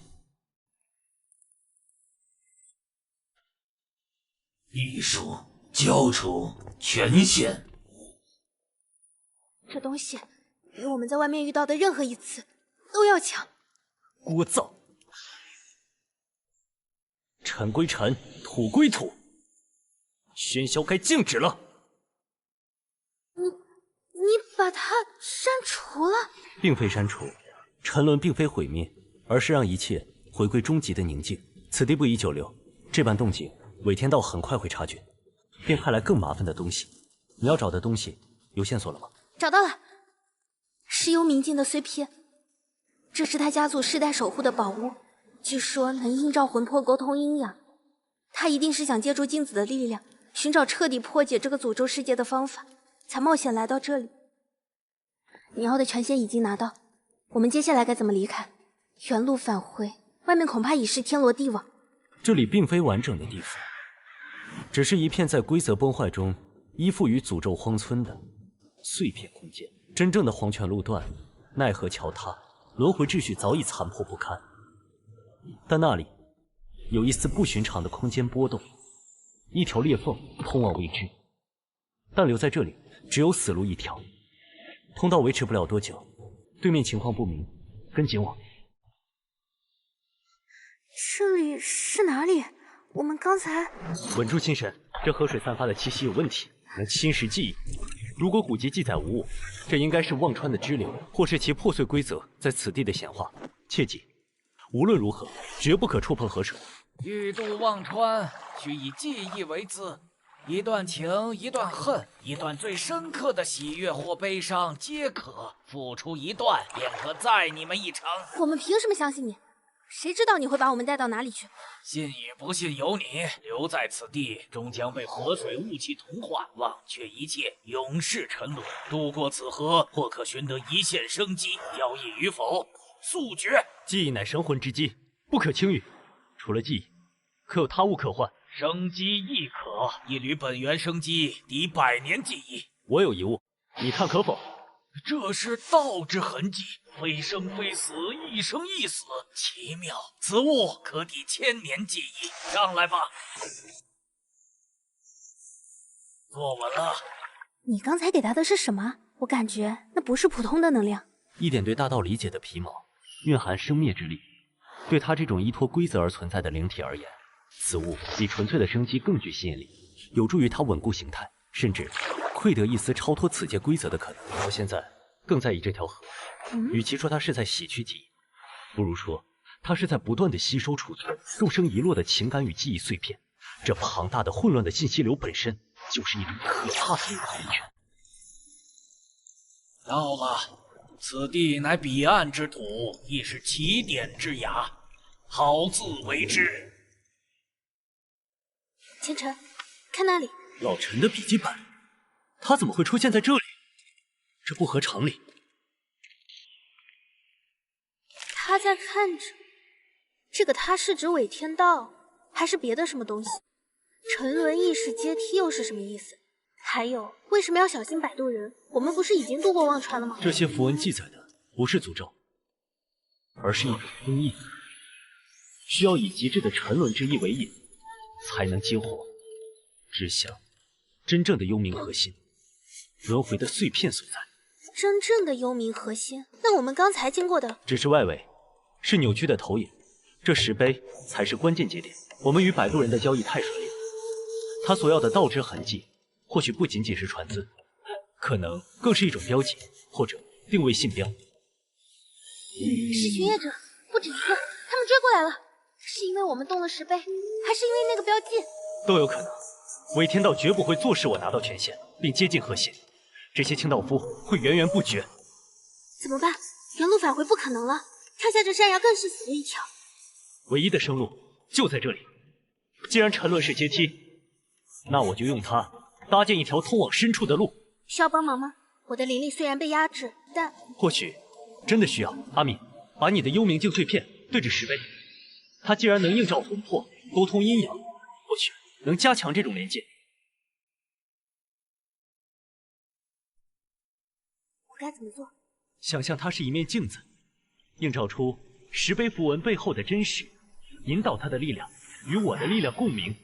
艺术交出权限。这东西比我们在外面遇到的任何一次都要强。聒噪！尘归尘，土归土，喧嚣该静止了。你把它删除了？并非删除，沉沦并非毁灭，而是让一切回归终极的宁静。此地不宜久留，这般动静韦天道很快会察觉，便派来更麻烦的东西。你要找的东西有线索了吗？找到了，是幽冥镜的碎片，这是他家族世代守护的宝物，据说能映照魂魄，沟通阴阳。他一定是想借助镜子的力量，寻找彻底破解这个诅咒世界的方法，才冒险来到这里。你要的权限已经拿到，我们接下来该怎么离开？原路返回，外面恐怕已是天罗地网。这里并非完整的地府，只是一片在规则崩坏中依附于诅咒荒村的碎片空间。真正的黄泉路段，奈何桥塌，轮回秩序早已残破不堪。但那里有一丝不寻常的空间波动，一条裂缝通往未知，但留在这里只有死路一条。通道维持不了多久，对面情况不明，跟紧我。这里是哪里？我们刚才……稳住心神，这河水散发的气息有问题，能侵蚀记忆。如果古籍记载无误，这应该是忘川的支流，或是其破碎规则在此地的显化。切记，无论如何，绝不可触碰河水。欲渡忘川，需以记忆为资。一段情，一段恨，一段最深刻的喜悦或悲伤皆可。付出一段，便可载你们一程。我们凭什么相信你？谁知道你会把我们带到哪里去？信与不信由你。留在此地，终将被河水雾气同化，忘却一切，永世沉沦。渡过此河，或可寻得一线生机，交易与否，速决。记忆乃神魂之基，不可轻语。除了记忆，可有他物可换？生机亦可，一缕本源生机抵100年记忆。我有一物，你看可否？这是道之痕迹，非生非死，一生一死，奇妙。此物可抵1000年记忆。上来吧，坐稳了。你刚才给他的是什么？我感觉那不是普通的能量。一点对大道理解的皮毛，蕴含生灭之力。对他这种依托规则而存在的灵体而言，此物比纯粹的生机更具吸引力，有助于他稳固形态，甚至窥得一丝超脱此界规则的可能。我现在更在意这条河，与其说它是在洗去记忆，不如说它是在不断的吸收储存众生遗落的情感与记忆碎片。这庞大的混乱的信息流本身就是一种可怕的灵魂泉。到了，此地乃彼岸之土，亦是起点之崖，好自为之。清晨，看那里，老陈的笔记本，他怎么会出现在这里？这不合常理。他在看着这个，他是指伪天道，还是别的什么东西？沉沦意识阶梯又是什么意思？还有，为什么要小心摆渡人？我们不是已经渡过忘川了吗？这些符文记载的不是诅咒，而是一种封印，需要以极致的沉沦之意为引，才能激活。只想真正的幽冥核心，轮回的碎片所在。真正的幽冥核心，那我们刚才经过的只是外围，是扭曲的投影。这石碑才是关键节点。我们与摆渡人的交易太顺利了，他所要的道之痕迹，或许不仅仅是传字，可能更是一种标记，或者定位信标。是巡夜者，不止一个，他们追过来了。是因为我们动了石碑，还是因为那个标记？都有可能。伪天道绝不会坐视我拿到权限，并接近核心。这些清道夫会源源不绝。怎么办？原路返回不可能了，跳下这山崖更是死路一条。唯一的生路就在这里。既然沉沦是阶梯，那我就用它搭建一条通往深处的路。需要帮忙吗？我的灵力虽然被压制，但或许真的需要。阿敏，把你的幽冥镜碎片对着石碑，它既然能映照魂魄，沟通阴阳，或许能加强这种连接。我该怎么做？想象它是一面镜子，映照出石碑符文背后的真实，引导它的力量与我的力量共鸣。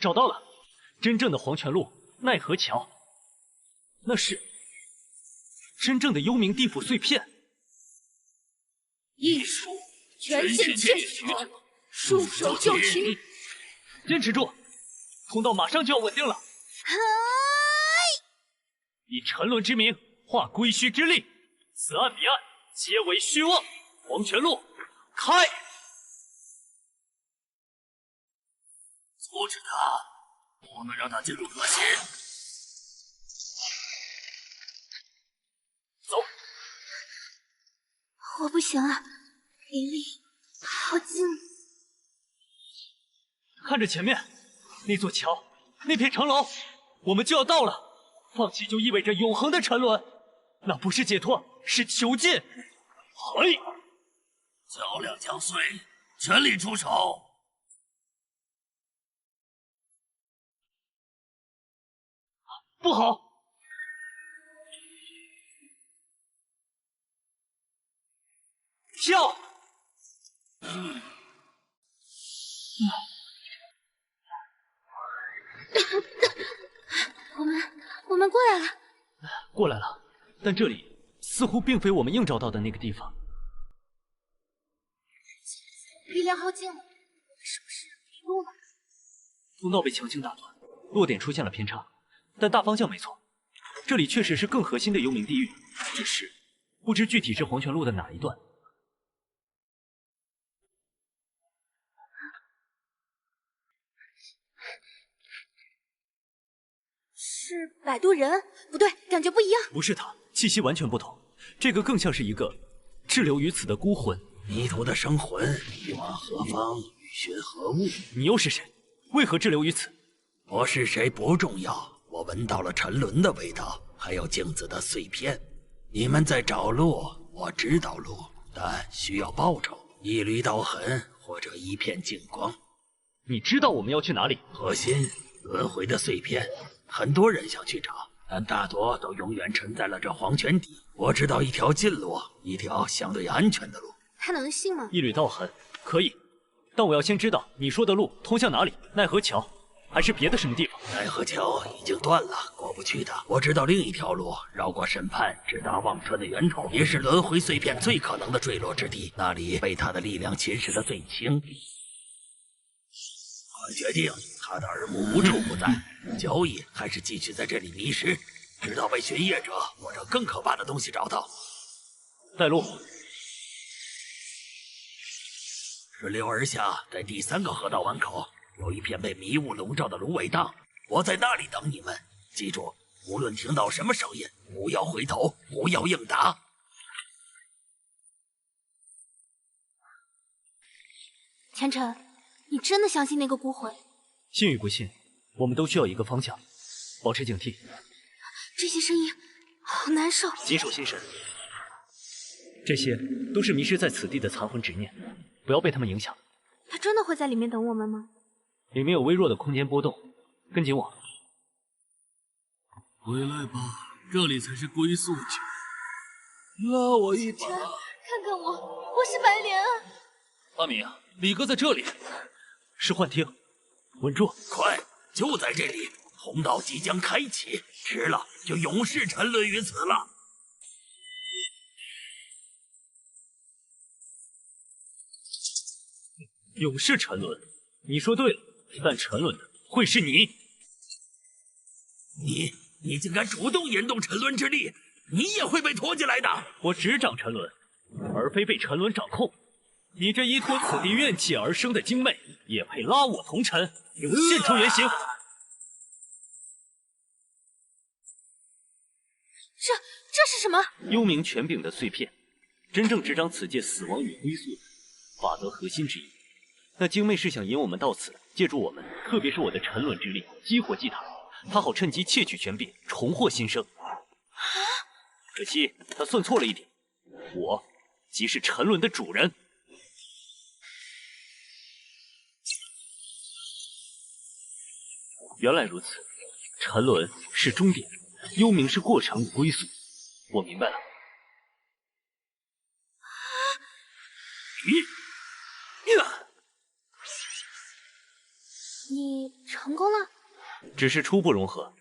找到了，真正的黄泉路奈何桥，那是真正的幽冥地府碎片。艺术全线剑取者，束手就擒。坚持住，通道马上就要稳定了。以沉沦之名化归虚之力，此岸彼岸皆为虚妄。黄泉路，开！阻止他，不能让他进入核心。走。我不行了，灵力好近。看着前面那座桥，那片城楼，我们就要到了。放弃就意味着永恒的沉沦，那不是解脱，是囚禁。嘿，较量将碎，全力出手！不好！跳！我们过来了。过来了，但这里似乎并非我们映照到的那个地方。力量耗尽了，是不是迷路了？通道被强行打断，落点出现了偏差，但大方向没错。这里确实是更核心的幽冥地狱，只是不知具体是黄泉路的哪一段。是摆渡人？不对，感觉不一样。不是他，气息完全不同。这个更像是一个滞留于此的孤魂。迷途的生魂，欲往何方，欲寻何物？你又是谁？为何滞留于此？我是谁不重要，我闻到了沉沦的味道，还有镜子的碎片。你们在找路，我知道路，但需要报酬，一缕刀痕或者一片净光。你知道我们要去哪里？核心，轮回的碎片，很多人想去找，但大多都永远沉在了这黄泉底。我知道一条近路，一条相对安全的路。他能信吗？一缕道痕可以，但我要先知道你说的路通向哪里？奈何桥，还是别的什么地方？奈何桥已经断了，过不去的。我知道另一条路，绕过审判，直达忘川的源头，也是轮回碎片最可能的坠落之地。那里被他的力量侵蚀的最轻。我决定，他的耳目无处不在，交易还是继续在这里迷失，直到被寻夜者或者更可怕的东西找到。带路。顺流而下，在第3个河道湾口有一片被迷雾笼罩的芦苇荡，我在那里等你们。记住，无论听到什么声音，不要回头，不要应答。前尘，你真的相信那个孤魂？信与不信，我们都需要一个方向，保持警惕。这些声音好难受。谨守心神，这些都是迷失在此地的残魂执念，不要被他们影响。他真的会在里面等我们吗？里面有微弱的空间波动，跟紧我。回来吧，这里才是归宿地。拉我一把。看看我，我是白莲啊！阿明，李哥在这里，是幻听，稳住！快，就在这里，通道即将开启，迟了就永世沉沦于此了。永世沉沦，你说对了，但沉沦的会是你。你竟敢主动引动沉沦之力，你也会被拖进来的。我只掌沉沦，而非被沉沦掌控。你这依托此地怨气而生的精魅，也配拉我同尘？给我现出原形！这是什么？幽冥权柄的碎片，真正执掌此界死亡与归宿的法则核心之一。那精魅是想引我们到此，借助我们，特别是我的沉沦之力，激活祭坛，他好趁机窃取权柄，重获新生。可惜他算错了一点，我即是沉沦的主人。原来如此，沉沦是终点，幽冥是过程与归宿。我明白了。你成功了？只是初步融合，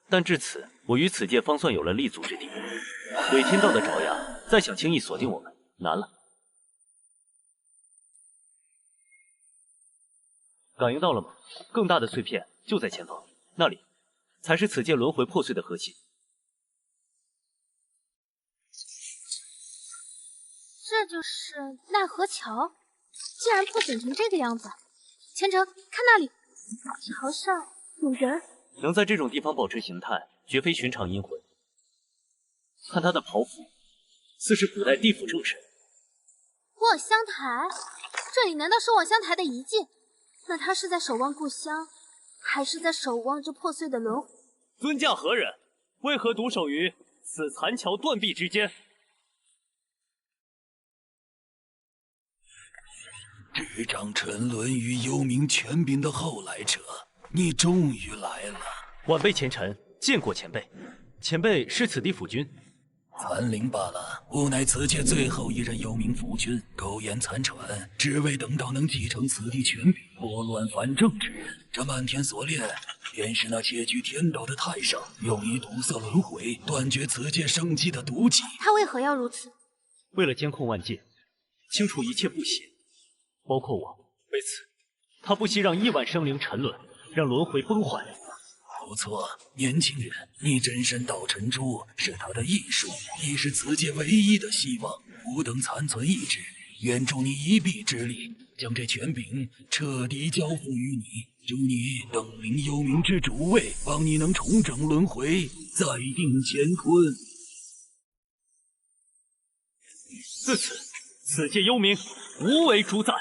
但至此，我与此界方算有了立足之地。鬼天道的爪牙再想轻易锁定我们，难了。感应到了吗？更大的碎片就在前方，那里才是此界轮回破碎的核心。这就是奈何桥，竟然破损成这个样子！虔诚，看那里，桥上有人。能在这种地方保持形态，绝非寻常阴魂。看他的袍服，似是古代地府正神。望乡台，这里难道是望乡台的遗迹？那他是在守望故乡，还是在守望这破碎的轮回？尊驾何人？为何独守于此残桥断壁之间？执掌沉沦于幽冥权柄的后来者，你终于来了。晚辈前尘见过前辈，前辈是此地府君。残灵罢了，吾乃此界最后一任幽冥府君，苟延残喘，只为等到能继承此地权柄、拨乱反正之人。这漫天锁链，便是那窃居天道的太上用以堵塞轮回、断绝此界生机的毒计。他为何要如此？为了监控万界，清除一切不邪，包括我。为此，他不惜让亿万生灵沉沦，让轮回崩坏。不错，年轻人，你真身道尘珠是他的艺术，亦是此界唯一的希望。吾等残存意志，愿助你一臂之力，将这权柄彻底交付于你。祝你登临幽冥之主位，帮你能重整轮回，再定乾坤。自此，此界幽冥无为主宰。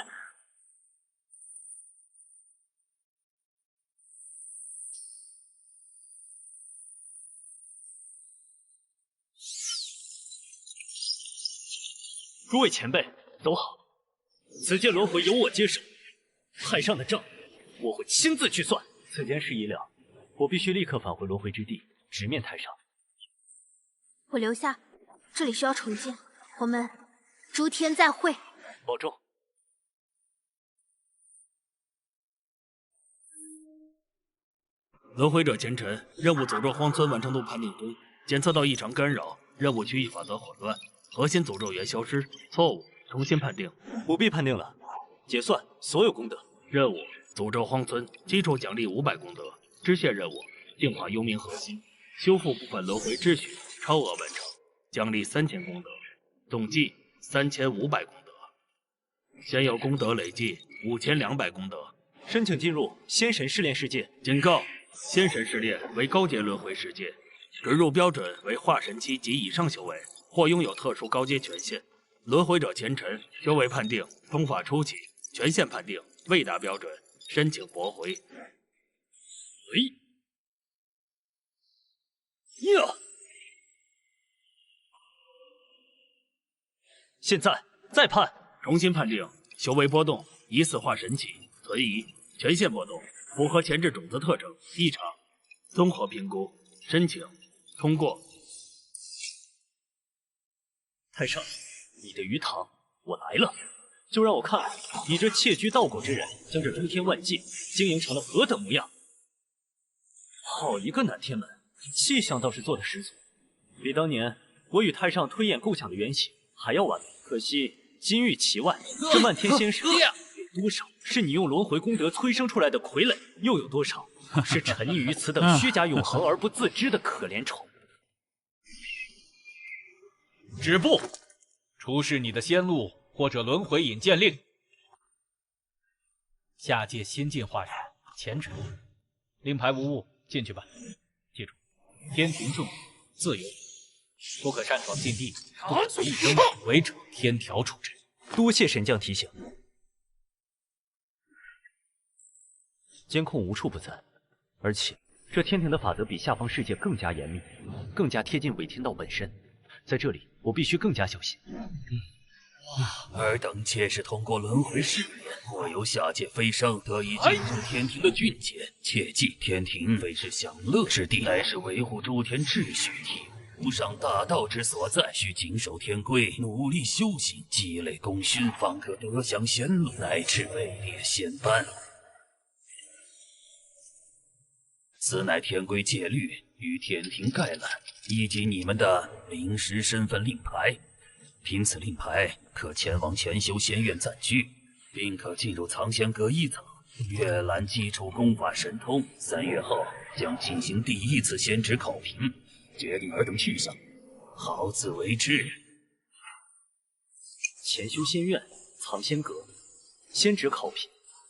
诸位前辈，走好！此界轮回由我接手，太上的账我会亲自去算。此件事已了，我必须立刻返回轮回之地，直面太上。我留下，这里需要重建，我们诸天再会。保重。轮回者前尘，任务诅咒荒村完成度判定中，检测到异常干扰，任务区域法则混乱。核心诅咒源消失，错误，重新判定。不必判定了，结算所有功德。任务：诅咒荒村，基础奖励500功德。支线任务：净化幽冥核心，修复部分轮回秩序，超额完成，奖励3000功德，总计3500功德。现有功德累计5200功德。申请进入仙神试炼世界。警告：仙神试炼为高阶轮回世界，准入标准为化神期及以上修为。或拥有特殊高阶权限，轮回者前尘修为判定通法初期，权限判定未达标准，申请驳回。现在再判，重新判定修为波动，疑似化神期，存疑，权限波动，符合前置种子特征，异常，综合评估，申请通过。太上，你的鱼塘我来了，就让我看看你这窃居道果之人，将这诸天万界经营成了何等模样。好一个南天门，气象倒是做得十足，比当年我与太上推演构想的原型还要完美。可惜金玉其外，这漫天仙神有多少是你用轮回功德催生出来的傀儡，又有多少是沉溺于此等虚假永恒而不自知的可怜虫？止步！出示你的仙路或者轮回引荐令。下界新进化人前尘，令牌无误，进去吧。记住，天庭众自由，不可擅闯禁地，不可随意登场，违者天条处置。多谢神将提醒。监控无处不在，而且这天庭的法则比下方世界更加严密，更加贴近伪天道本身。在这里，我必须更加小心。尔等皆是通过轮回试炼，或由下界飞升，得以进入天庭的俊杰。切记，天庭非是享乐之地，乃是维护诸天秩序体。无上大道之所在，需谨守天规，努力修行，积累功勋，方可得享仙路，乃至位列仙班。此乃天规戒律，与天庭概览，以及你们的临时身份令牌。凭此令牌，可前往全修仙院暂居，并可进入藏仙阁1层，阅览基础功法神通。3月后将进行第1次仙职考评，决定尔等去向，好自为之。前修仙院，藏仙阁，仙职考评。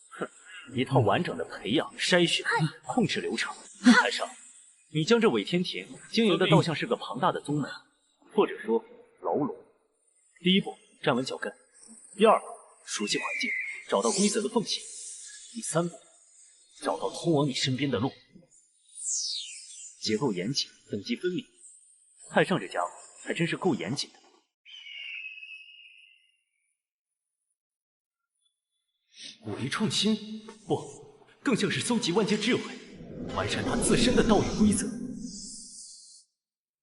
哼，一套完整的培养、筛选、控制流程。台上，你将这伪天庭经营的倒像是个庞大的宗门，或者说牢笼。第一步，站稳脚跟；第二步，熟悉环境，找到规则的缝隙；第三步，找到通往你身边的路。结构严谨，等级分明。太上这家伙还真是够严谨的。武力创新，不，更像是搜集万界智慧，完善他自身的道义规则。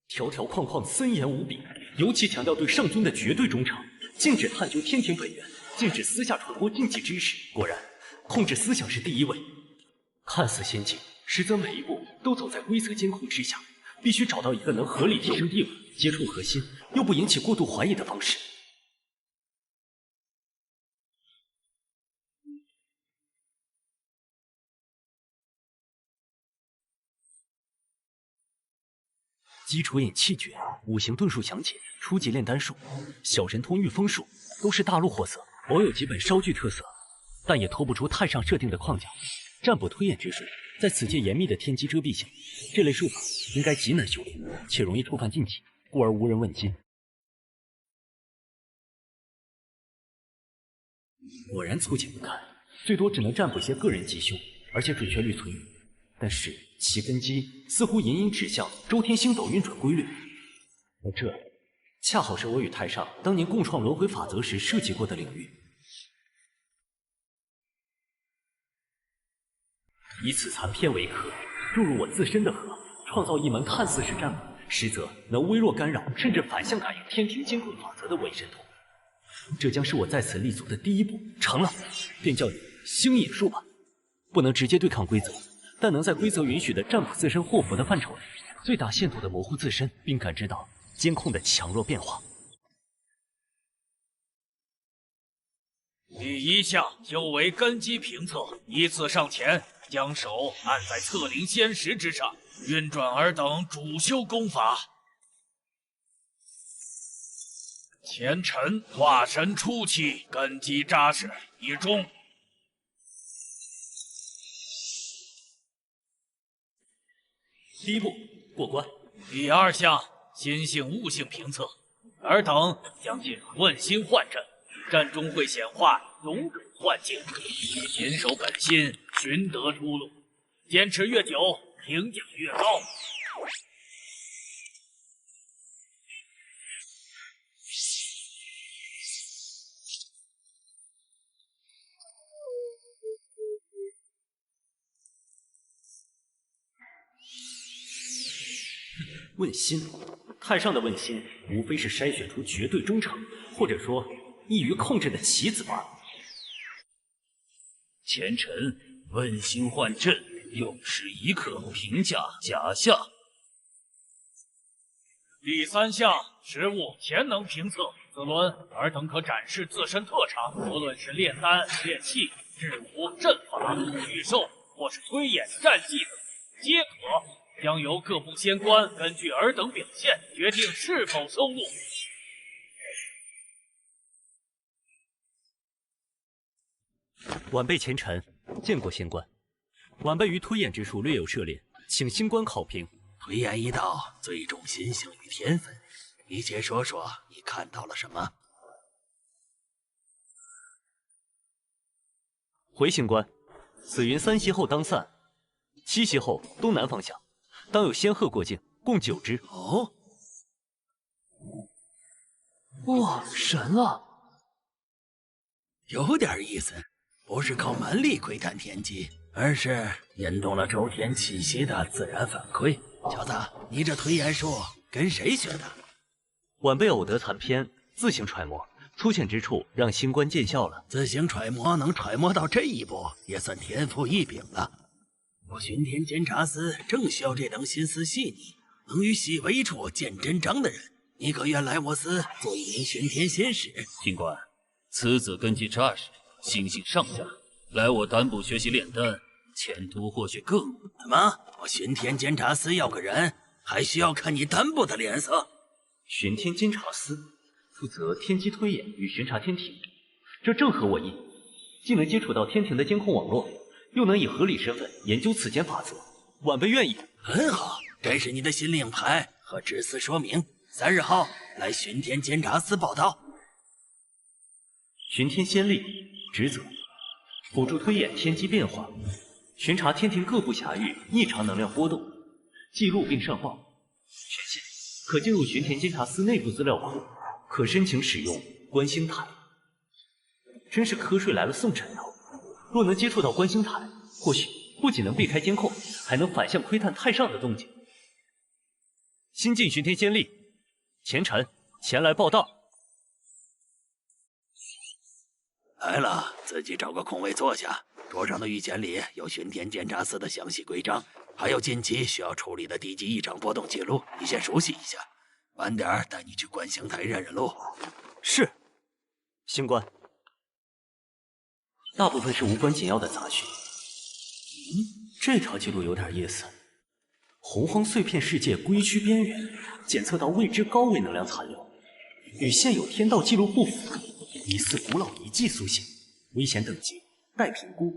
条条框框森严无比，尤其强调对上尊的绝对忠诚，禁止探究天庭本源，禁止私下传播禁忌知识。果然，控制思想是第一位。看似先进，实则每一步都走在规则监控之下，必须找到一个能合理提升地位、接触核心，又不引起过度怀疑的方式。基础引气诀、五行遁术详解、初级炼丹术、小神通御风术，都是大陆货色，偶有几本稍具特色，但也脱不出太上设定的框架。占卜推演之术，在此界严密的天机遮蔽下，这类术法应该极难修炼，且容易触犯禁忌，故而无人问津。果然粗浅不堪，最多只能占卜些个人吉凶，而且准确率存疑。但是其根基似乎隐隐指向周天星斗运转规律，而这恰好是我与太上当年共创轮回法则时设计过的领域。以此残篇为壳，注入我自身的核，创造一门看似是占卜，实则能微弱干扰甚至反向感应天庭监控法则的伪神通。这将是我在此立足的第一步。成了，便叫你星野术吧。不能直接对抗规则，但能在规则允许的占卜自身祸福的范畴内，最大限度地模糊自身，并感知到监控的强弱变化。第一项修为根基评测，依次上前，将手按在测灵仙石之上，运转尔等主修功法。前尘化神初期，根基扎实，已中。第一步过关。第二项心性悟性评测，尔等将进入问心幻阵，阵中会显化种种幻境，谨守本心，寻得出路。坚持越久，评价越高。问心，太上的问心，无非是筛选出绝对忠诚，或者说易于控制的棋子罢了。前尘问心幻阵，用时一刻，评价假象。第三项实物潜能评测，此轮尔等可展示自身特长，无论是炼丹、炼器、制武、阵法、御兽，或是推演、战技等，皆可。将由各部仙官根据尔等表现决定是否收录。晚辈前尘见过仙官，晚辈于推演之术略有涉猎，请星官考评。推演一道最重心性与天分，你且说说你看到了什么？回星官，紫云3息后当散，7息后东南方向。当有仙鹤过境，共9只。哦，哇，神了！有点意思，不是靠蛮力窥探天机，而是引动了周天气息的自然反馈。小子，你这推演术跟谁学的？晚辈偶得残篇，自行揣摩，粗浅之处让星官见笑了。自行揣摩能揣摩到这一步，也算天赋异禀了。我巡天监察司正需要这等心思细腻、能于细微处见真章的人。你可愿来我司做一名巡天仙使？星官，此子根基扎实，心性上佳，来我丹部学习炼丹，前途或许更。怎么？我巡天监察司要个人，还需要看你丹部的脸色？巡天监察司负责天机推演与巡查天庭，这正合我意，既能接触到天庭的监控网络，又能以合理身份研究此间法则。晚辈愿意。很好，这是你的新令牌和职司说明。3日后来巡天监察司报道。巡天先例，职责：辅助推演天机变化，巡查天庭各部辖域异常能量波动，记录并上报。权限：可进入巡天监察司内部资料库，可申请使用观星台。真是瞌睡来了送枕头。若能接触到观星台，或许不仅能避开监控，还能反向窥探太上的动静。新晋巡天先例，前尘前来报道。来了，自己找个空位坐下。桌上的御简里有巡天监察司的详细规章，还有近期需要处理的地级异常波动记录，你先熟悉一下。晚点带你去观星台认认路。是，星官。大部分是无关紧要的杂讯。这条记录有点意思。洪荒碎片世界归区边缘检测到未知高位能量残留，与现有天道记录不符，疑似古老遗迹苏醒，危险等级待评估。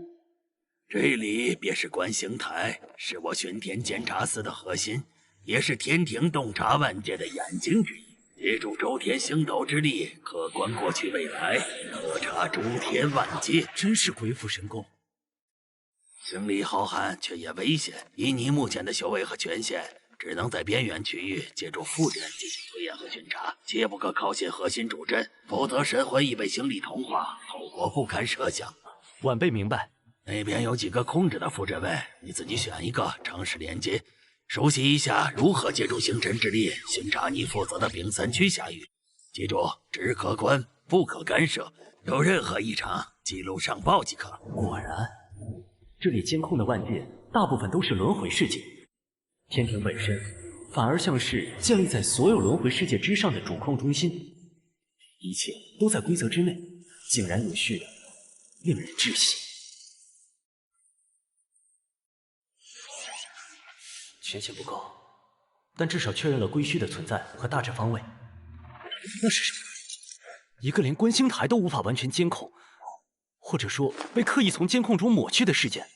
这里便是观星台，是我巡天监察司的核心，也是天庭洞察万界的眼睛之一。借助周天星斗之力，可观过去未来，可察诸天万界，真是鬼斧神工。精力浩瀚却也危险，以你目前的修为和权限，只能在边缘区域借助附阵进行推演和巡查，切不可靠近核心主阵，否则神魂已被星力同化，后果不堪设想。晚辈明白。那边有几个空着的副阵位，你自己选一个，尝试连接，熟悉一下如何借助星辰之力巡查你负责的丙3区辖域。记住，只可观，不可干涉，有任何异常记录上报即可。果然，这里监控的万界大部分都是轮回世界，天庭本身反而像是建立在所有轮回世界之上的主控中心，一切都在规则之内，井然有序的，令人窒息。权限不够，但至少确认了归墟的存在和大致方位。那是什么？一个连观星台都无法完全监控，或者说被刻意从监控中抹去的事件。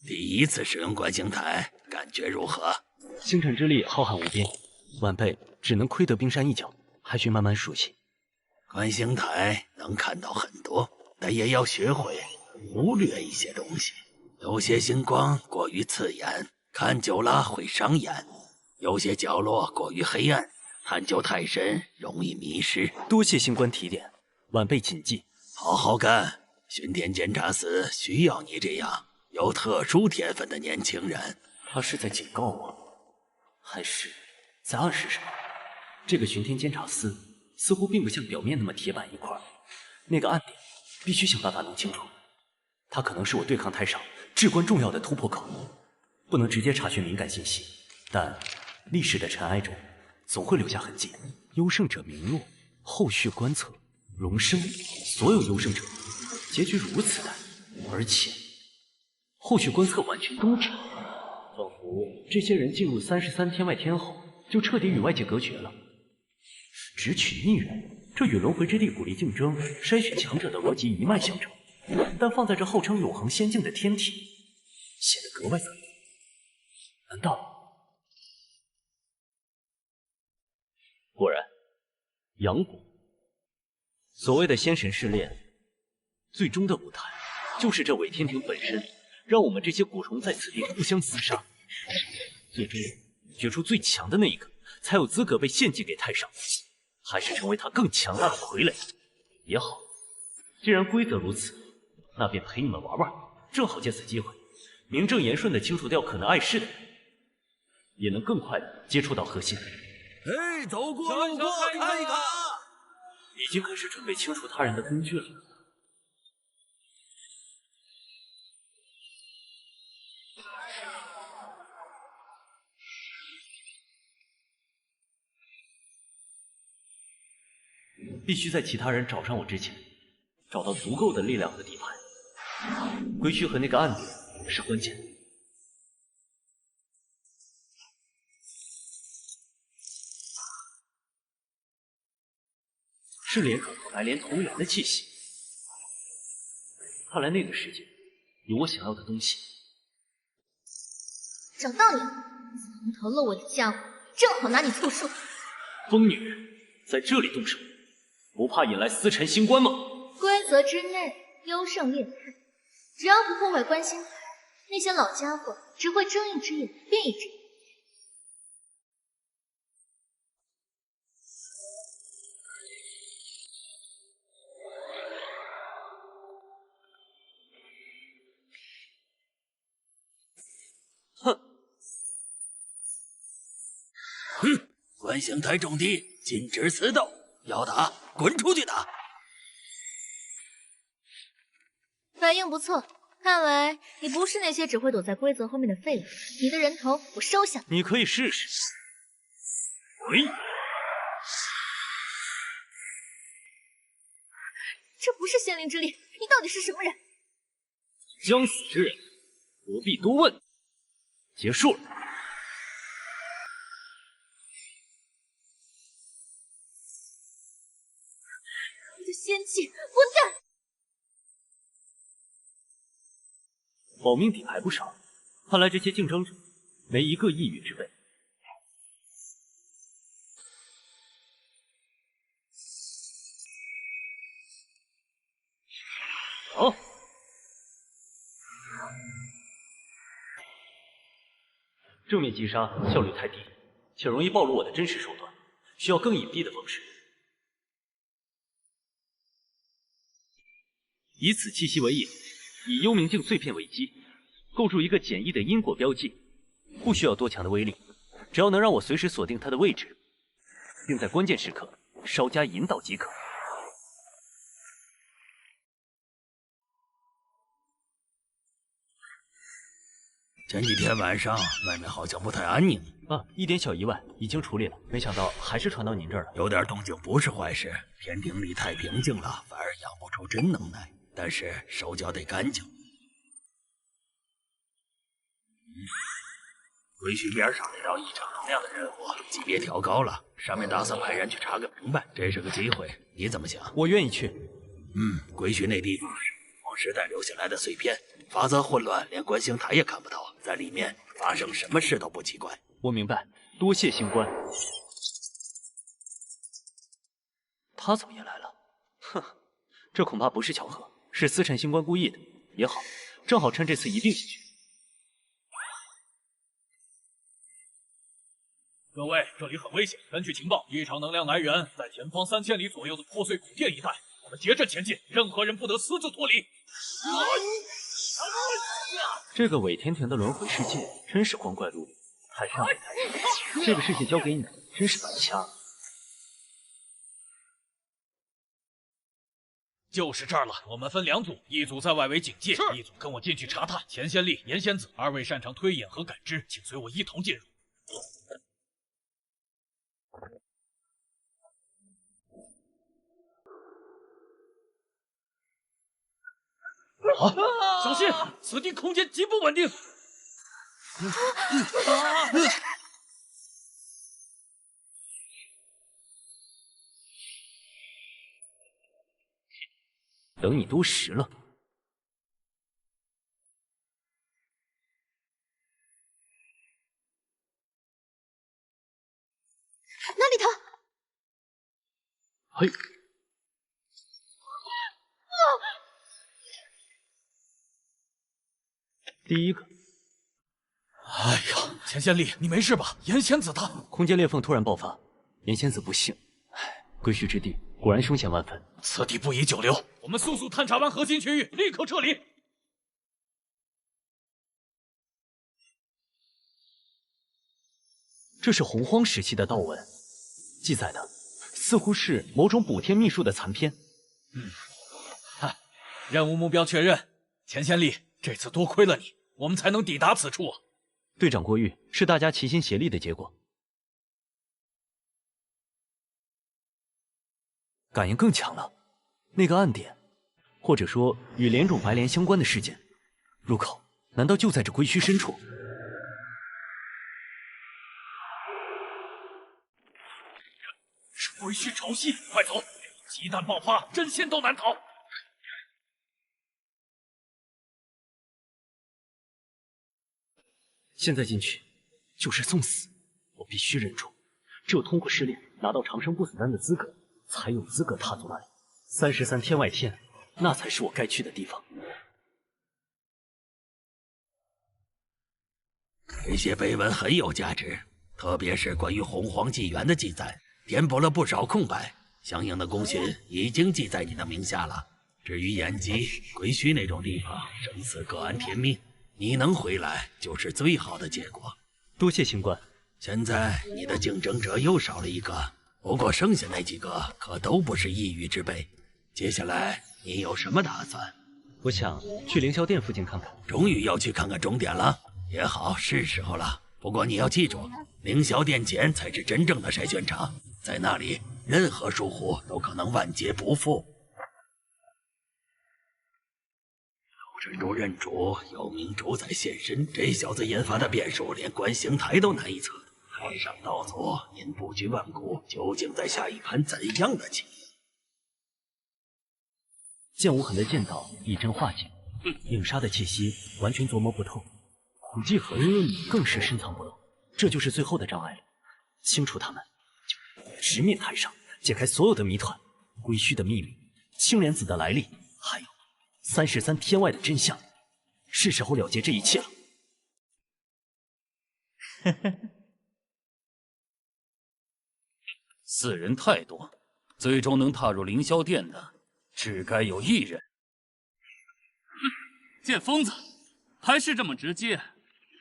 第一次使用观星台，感觉如何？星辰之力浩瀚无边，晚辈只能窥得冰山一角，还需慢慢熟悉。观星台能看到很多，但也要学会忽略一些东西。有些星光过于刺眼，看久了会伤眼；有些角落过于黑暗，探究太深容易迷失。多谢星官提点，晚辈谨记。好好干，巡天监察司需要你这样有特殊天分的年轻人。他是在警告我，还是在暗示什么？这个巡天监察司似乎并不像表面那么铁板一块，那个暗点必须想办法弄清楚。它可能是我对抗太上至关重要的突破口，不能直接查询敏感信息，但历史的尘埃中总会留下痕迹。优胜者名落，后续观测，荣升，所有优胜者结局如此的，而且后续观测完全终止，仿佛这些人进入33天外天后就彻底与外界隔绝了。只取逆人，这与轮回之地鼓励竞争、筛选强者的逻辑一脉相承，但放在这号称永恒仙境的天体，显得格外反常。难道？果然，阳谷，所谓的仙神试炼，最终的舞台就是这伪天庭本身，让我们这些蛊虫在此地互相厮杀，最终决出最强的那一个，才有资格被献祭给太上，还是成为他更强大的傀儡也好。既然规则如此，那便陪你们玩玩，正好借此机会，名正言顺地清除掉可能碍事的人，也能更快地接触到核心。哎，走过路过看一看，已经开始准备清除他人的工具了。必须在其他人找上我之前，找到足够的力量和底牌。归墟和那个暗点是关键。是莲种和白莲同源的气息。看来那个世界有我想要的东西。找到你了，藏头露尾的家伙，正好拿你凑数。疯女人在这里动手，不怕引来司晨星官吗？规则之内，优胜劣汰，只要不破坏观星台，那些老家伙只会睁一只眼闭一只眼。哼，观星台种地，禁止私斗，要打滚出去打。反应不错，看来你不是那些只会躲在规则后面的废物。你的人头我收下。你可以试试。喂，这不是仙灵之力，你到底是什么人？将死之人，不必多问。结束了。你的仙气，混蛋！保命底还不少，看来这些竞争者没一个抑郁之辈。好，正面击杀效率太低，且容易暴露我的真实手段，需要更隐蔽的方式。以此气息为引，以幽冥镜碎片为基，构筑一个简易的因果标记，不需要多强的威力，只要能让我随时锁定它的位置，并在关键时刻稍加引导即可。前几天晚上外面好像不太安宁啊，一点小意外已经处理了，没想到还是传到您这儿了。有点动静不是坏事，天庭里太平静了，反而养不出真能耐。但是手脚得干净。归墟边上那道异常能量的任务级别调高了，上面打算派人去查个明白，这是个机会，你怎么想？我愿意去。归墟那地方是王时代留下来的碎片，法则混乱，连观星台也看不到，在里面发生什么事都不奇怪。我明白，多谢星官。他怎么也来了？哼，这恐怕不是巧合。是司晨星官故意的，也好，正好趁这次一并进去。各位，这里很危险。根据情报，异常能量来源在前方3000里左右的破碎古殿一带，我们结阵前进，任何人不得私自脱离。这个伪天庭的轮回世界真是光怪陆离，太上太上，这个世界交给你，真是白瞎。就是这儿了，我们分2组，一组在外围警戒，一组跟我进去查探。钱仙丽、严仙子2位擅长推演和感知，请随我一同进入。小心，此地空间极不稳定。等你多时了。那里头。嘿。第一个。哎呀，钱仙丽，你没事吧？严仙子她……空间裂缝突然爆发，严仙子不幸。唉，归墟之地果然凶险万分，此地不宜久留。我们速速探查完核心区域，立刻撤离。这是洪荒时期的悼文，记载的似乎是某种补天秘术的残篇。任务目标确认。钱仙丽，这次多亏了你，我们才能抵达此处。队长过誉，是大家齐心协力的结果。感应更强了，那个暗点，或者说与莲种白莲相关的事件，入口难道就在这归墟深处？是归墟潮汐，快走！鸡蛋爆发，真仙都难逃。现在进去就是送死，我必须忍住。只有通过试炼拿到长生不死丹的资格，才有资格踏足那里。33天外天，那才是我该去的地方。这些碑文很有价值，特别是关于洪荒纪元的记载，填补了不少空白。相应的功勋已经记在你的名下了。至于延吉、归墟那种地方，生死各安天命，你能回来就是最好的结果。多谢秦官。现在你的竞争者又少了一个，不过剩下那几个可都不是一隅之辈。接下来你有什么打算？我想去凌霄殿附近看看。终于要去看看终点了，也好，是时候了。不过你要记住，凌霄殿前才是真正的筛选场，在那里任何疏忽都可能万劫不复。有珍珠认主，有明主宰现身，这小子研发的变数连观星台都难以测。太上道祖，您布局万古，究竟在下一盘怎样的棋？剑无痕的剑道以真化境，影杀的气息完全琢磨不透，苦迹何日更是深藏不露。这就是最后的障碍了，清除他们，直面太上，解开所有的谜团，归墟的秘密，青莲子的来历，还有33天外的真相。是时候了结这一切了。4人太多，最终能踏入凌霄殿的，只该有1人。见疯子，还是这么直接，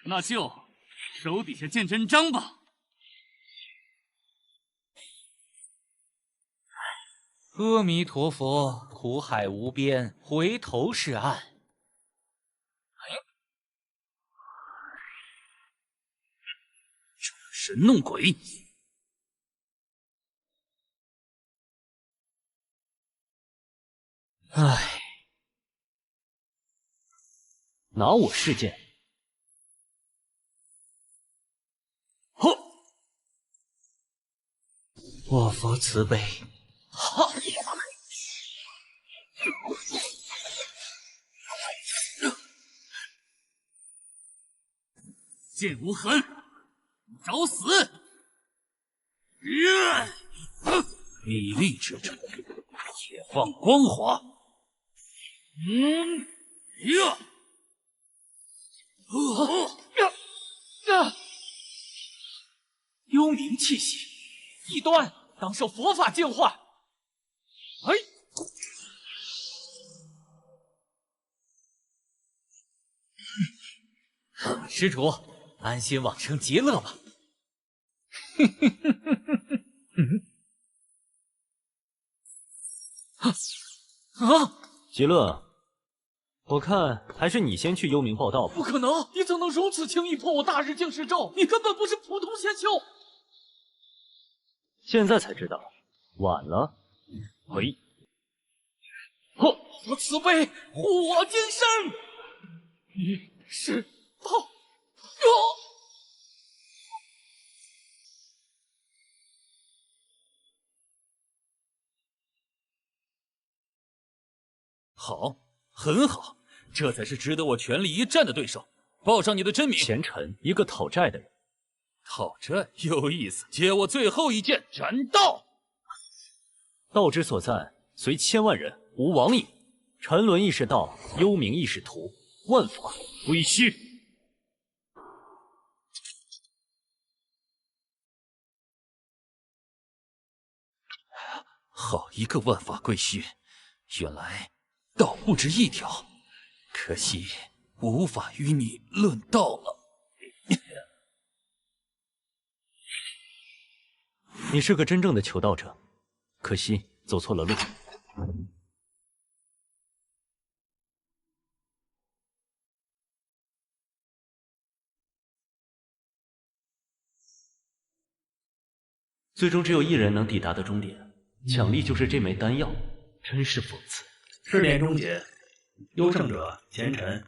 那就手底下见真章吧。阿弥陀佛，苦海无边，回头是岸。装神弄鬼！唉，拿我试剑！呵，我佛慈悲！哈！剑无痕，找死！屹立之城，野放光华。幽冥气息，异端，当受佛法净化。哎，施主，安心往生极乐吧。极乐，我看还是你先去幽冥报道吧。不可能！你怎能如此轻易破我大日净世咒？你根本不是普通仙修。现在才知道，晚了。喂，呵，佛慈悲，护我今生。1、10、8，好，很好，这才是值得我全力一战的对手。报上你的真名。前尘一个讨债的人。讨债有意思，接我最后一剑，斩道。道之所在，虽千万人，无往矣。沉沦亦是道，幽冥亦是途，万法归虚。好一个万法归虚！原来道不止一条，可惜无法与你论道了。你是个真正的求道者，可惜走错了路。最终只有1人能抵达的终点，奖励就是这枚丹药，真是讽刺。试炼终结，优胜者前尘，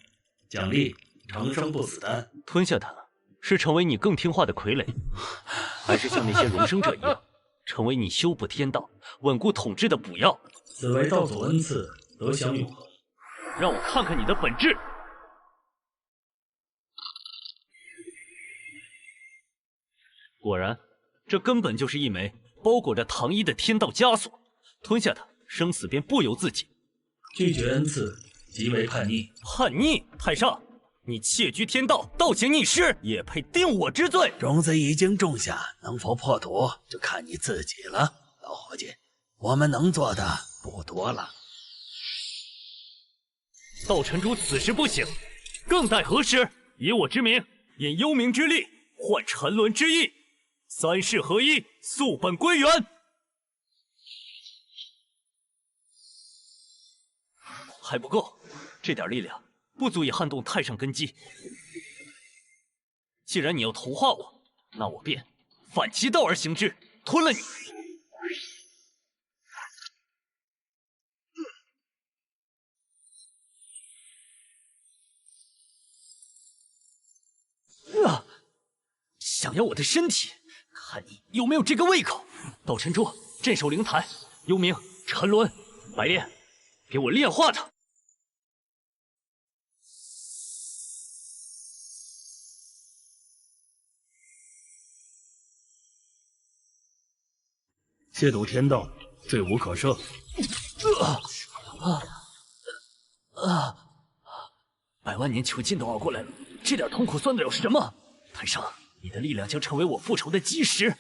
奖励长生不死丹。吞下它，是成为你更听话的傀儡，还是像那些荣生者一样，成为你修补天道、稳固统治的补药。此为道祖恩赐，得享永恒。让我看看你的本质。果然，这根本就是一枚包裹着糖衣的天道枷锁，吞下它，生死便不由自己。拒绝恩赐，即为叛逆。叛逆，太上，你窃居天道，倒行逆施，也配定我之罪。种子已经种下，能否破土，就看你自己了。老伙计，我们能做的不多了。道尘珠此时不醒，更待何时？以我之名，引幽冥之力，换沉沦之意，三世合一，溯本归元。还不够，这点力量不足以撼动太上根基。既然你要同化我，那我便反其道而行之，吞了你。想要我的身体，看你有没有这个胃口。道尘珠镇守灵台，幽冥、沉沦、白莲，给我炼化它。亵渎天道，罪无可赦。100万年囚禁都熬过来了，这点痛苦算得了什么？太上，你的力量将成为我复仇的基石。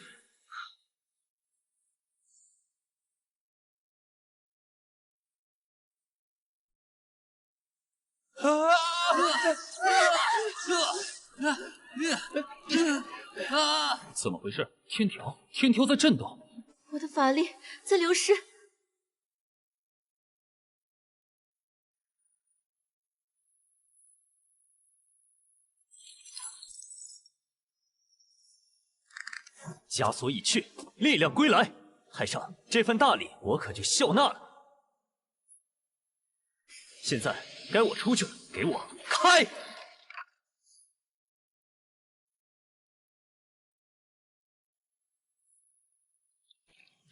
怎么回事？天条在震动。我的法力在流失。枷锁已去，力量归来。太上，这份大礼我可就笑纳了。现在该我出去了，给我开！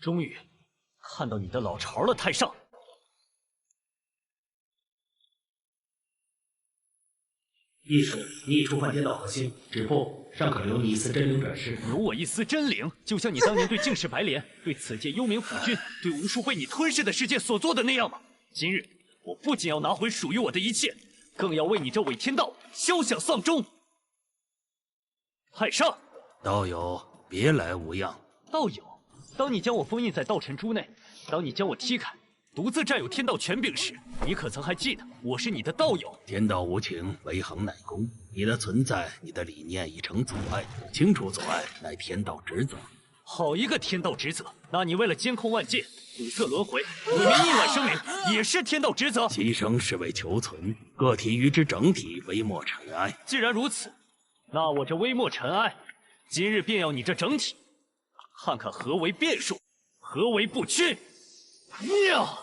终于看到你的老巢了，太上。易手逆触犯天道核心，止破尚可留你一丝真灵转世。留我一丝真灵，就像你当年对净世白莲、对此界幽冥府君、对无数被你吞噬的世界所做的那样吗？今日我不仅要拿回属于我的一切，更要为你这伪天道敲响丧钟。太上，道友别来无恙。道友，当你将我封印在道尘珠内，当你将我踢开，独自占有天道权柄时，你可曾还记得我是你的道友？天道无情，为恒乃公。你的存在，你的理念已成阻碍，清除阻碍乃天道职责。好一个天道职责！那你为了监控万界、堵塞轮回，你们亿万生灵也是天道职责。牺牲是为求存，个体与之整体，微莫尘埃。既然如此，那我这微莫尘埃，今日便要你这整体，看看何为变数，何为不屈。呀！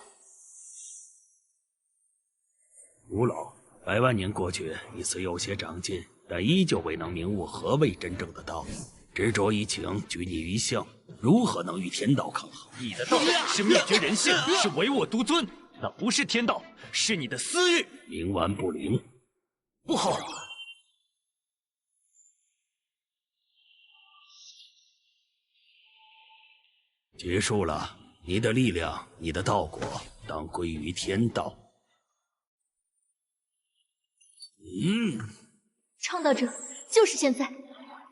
吴老，100万年过去，你虽有些长进，但依旧未能明悟何谓真正的道。执着于情，拘泥于相，如何能与天道抗衡？你的道是灭绝人性，是唯我独尊，那不是天道，是你的私欲。冥顽不灵，不好！结束了，你的力量，你的道果，当归于天道。创造者就是现在，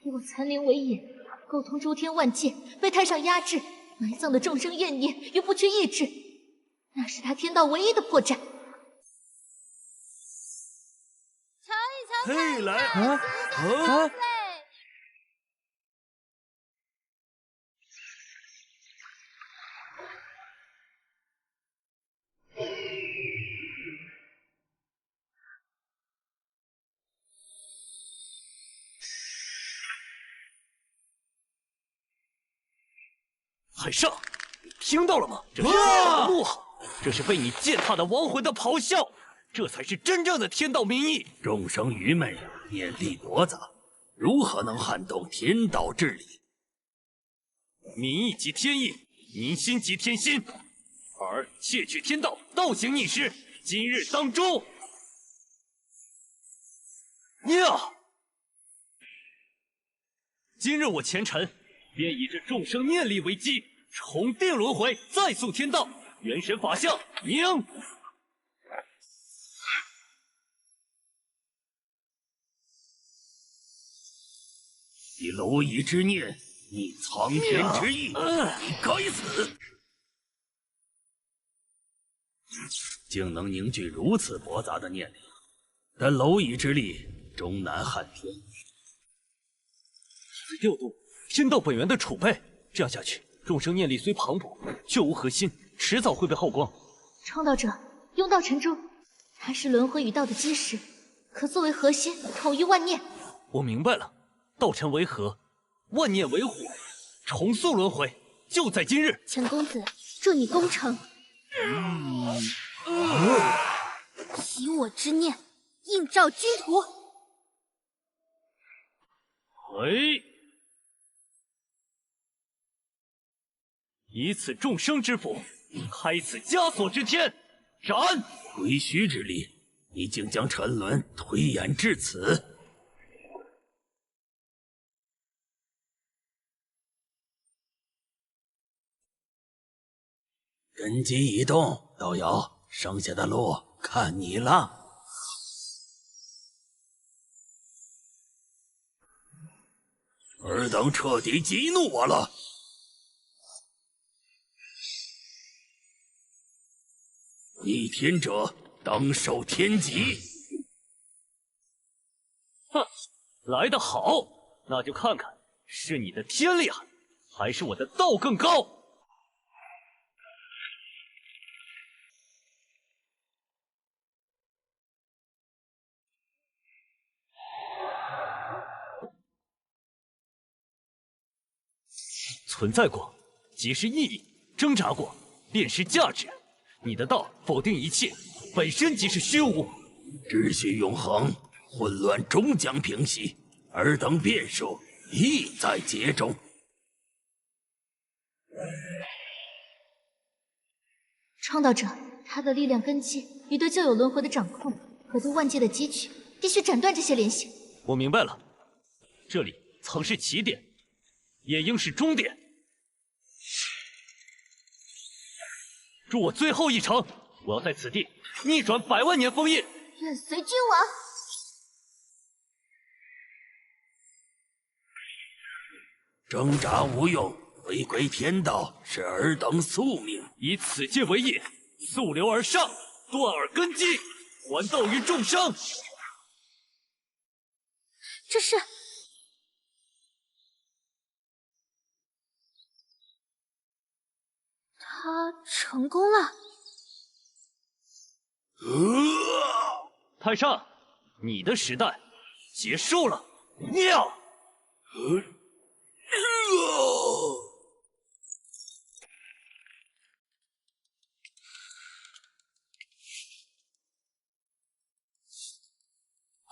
以我残灵为眼，沟通诸天万界，被太上压制，埋葬的众生怨念与不屈意志，那是他天道唯一的破绽。瞧一瞧，嘿，来海上，你听到了吗？这是天道的怒吼，这是被你践踏的亡魂的咆哮，这才是真正的天道民意。众生愚昧，念力夺杂，如何能撼动天道治理？民意即天意，民心即天心。而窃取天道，倒行逆施，今日当诛。呀！今日我前尘便以这众生念力为基，重定轮回，再塑天道。元神法相，明。以蝼蚁之念，逆苍天之意，该死！竟能凝聚如此驳杂的念力，但蝼蚁之力终难撼天。调动天道本源的储备，这样下去，众生念力虽磅礴，却无核心，迟早会被耗光。创道者用道成珠，它是轮回与道的基石，可作为核心，统御万念。我明白了，道尘为核，万念为火，重塑轮回，就在今日。钱公子，祝你功成。以我之念，映照君途。哎，以此众生之福，开此枷锁之天，斩！鬼虚之力，你竟将沉沦推演至此。根基已动，道友，剩下的路看你了。尔等彻底激怒我了。逆天者当受天极。哼，来得好，那就看看是你的天厉害，还是我的道更高。存在过，即是意义；挣扎过，便是价值。你的道否定一切，本身即是虚无。秩序永恒，混乱终将平息。尔等变数亦在劫中。创道者，他的力量根基与对旧有轮回的掌控和对万界的汲取，必须斩断这些联系。我明白了，这里曾是起点，也应是终点。助我最后一程，我要在此地逆转100万年封印。愿随君王。挣扎无用，回归天道是尔等宿命。以此界为业，溯流而上，断尔根基，还道于众生。这是。他成功了。太上，你的时代结束了。尿。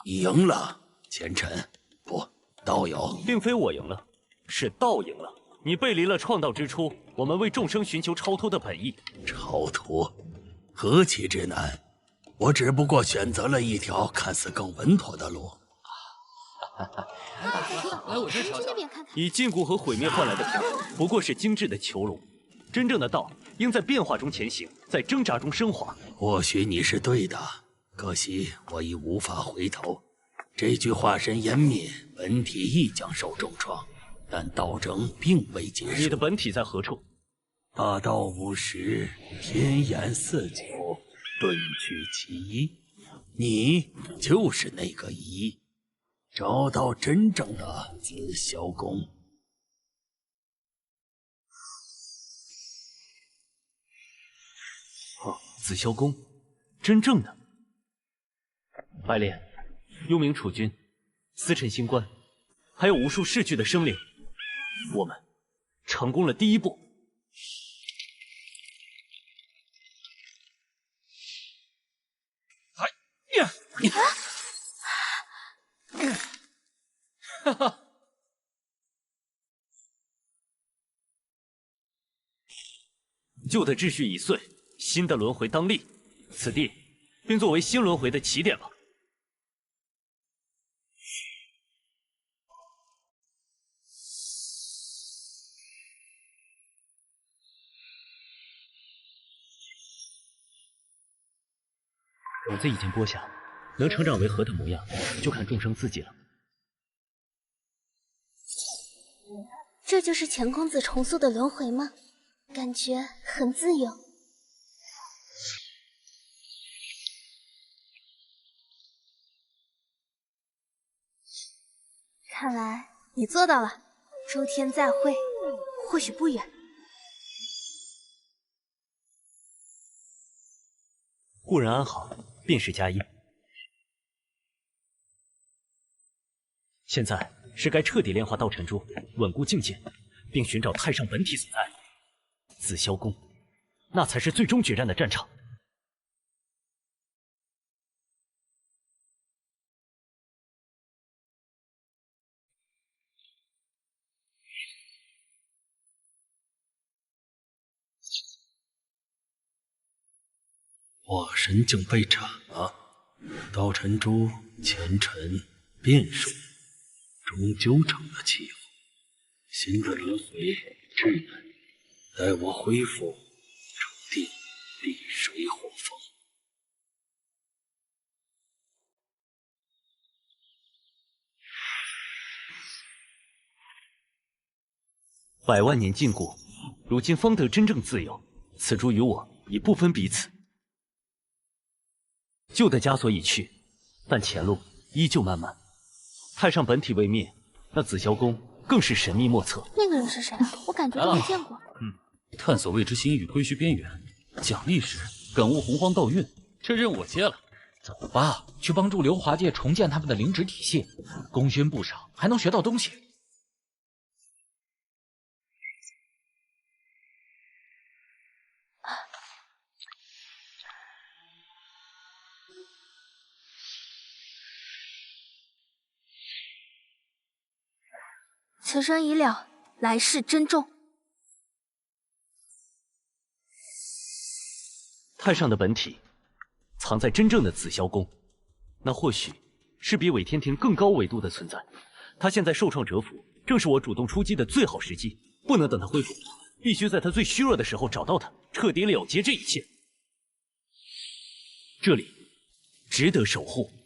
赢了，前尘不，道友，并非我赢了，是道赢了。你背离了创道之初我们为众生寻求超脱的本意。超脱，何其之难！我只不过选择了一条看似更稳妥的路。来我这瞧瞧。以禁锢和毁灭换来的平衡，不过是精致的囚笼。真正的道应在变化中前行，在挣扎中升华。或许你是对的，可惜我已无法回头。这具化身湮灭，本体亦将受重创。但道争并未结束。你的本体在何处？大道无时，天颜四九，顿去其一。你就是那个一，找到真正的紫霄宫。紫霄宫，真正的。白莲，幽冥楚君，司晨星官，还有无数逝去的生灵。我们成功了第一步。哈哈。旧的秩序已碎，新的轮回当立，此地便作为新轮回的起点吧。种子已经播下，能成长为何的模样，就看众生自己了。这就是钱公子重塑的轮回吗？感觉很自由。看来你做到了，周天再会，或许不远。故人安好，便是佳音。现在是该彻底炼化道尘珠，稳固境界，并寻找太上本体所在。紫霄宫，那才是最终决战的战场。化神境被斩了，道尘珠前尘变数，终究成了气候。新的轮回稚嫩，待我恢复，注定地水火风。100万年禁锢，如今方得真正自由。此珠与我已不分彼此。旧的枷锁已去，但前路依旧漫漫。太上本体未灭，那紫霄宫更是神秘莫测。那个人是谁啊？我感觉都没见过。探索未知星域，归墟边缘，奖励是感悟洪荒道运。这任务我接了。走吧，去帮助流华界重建他们的灵旨体系，功勋不少，还能学到东西。此生已了，来世珍重。太上的本体藏在真正的紫霄宫，那或许是比韦天庭更高维度的存在。他现在受创蛰伏，正是我主动出击的最好时机，不能等他恢复，必须在他最虚弱的时候找到他，彻底了结这一切。这里值得守护。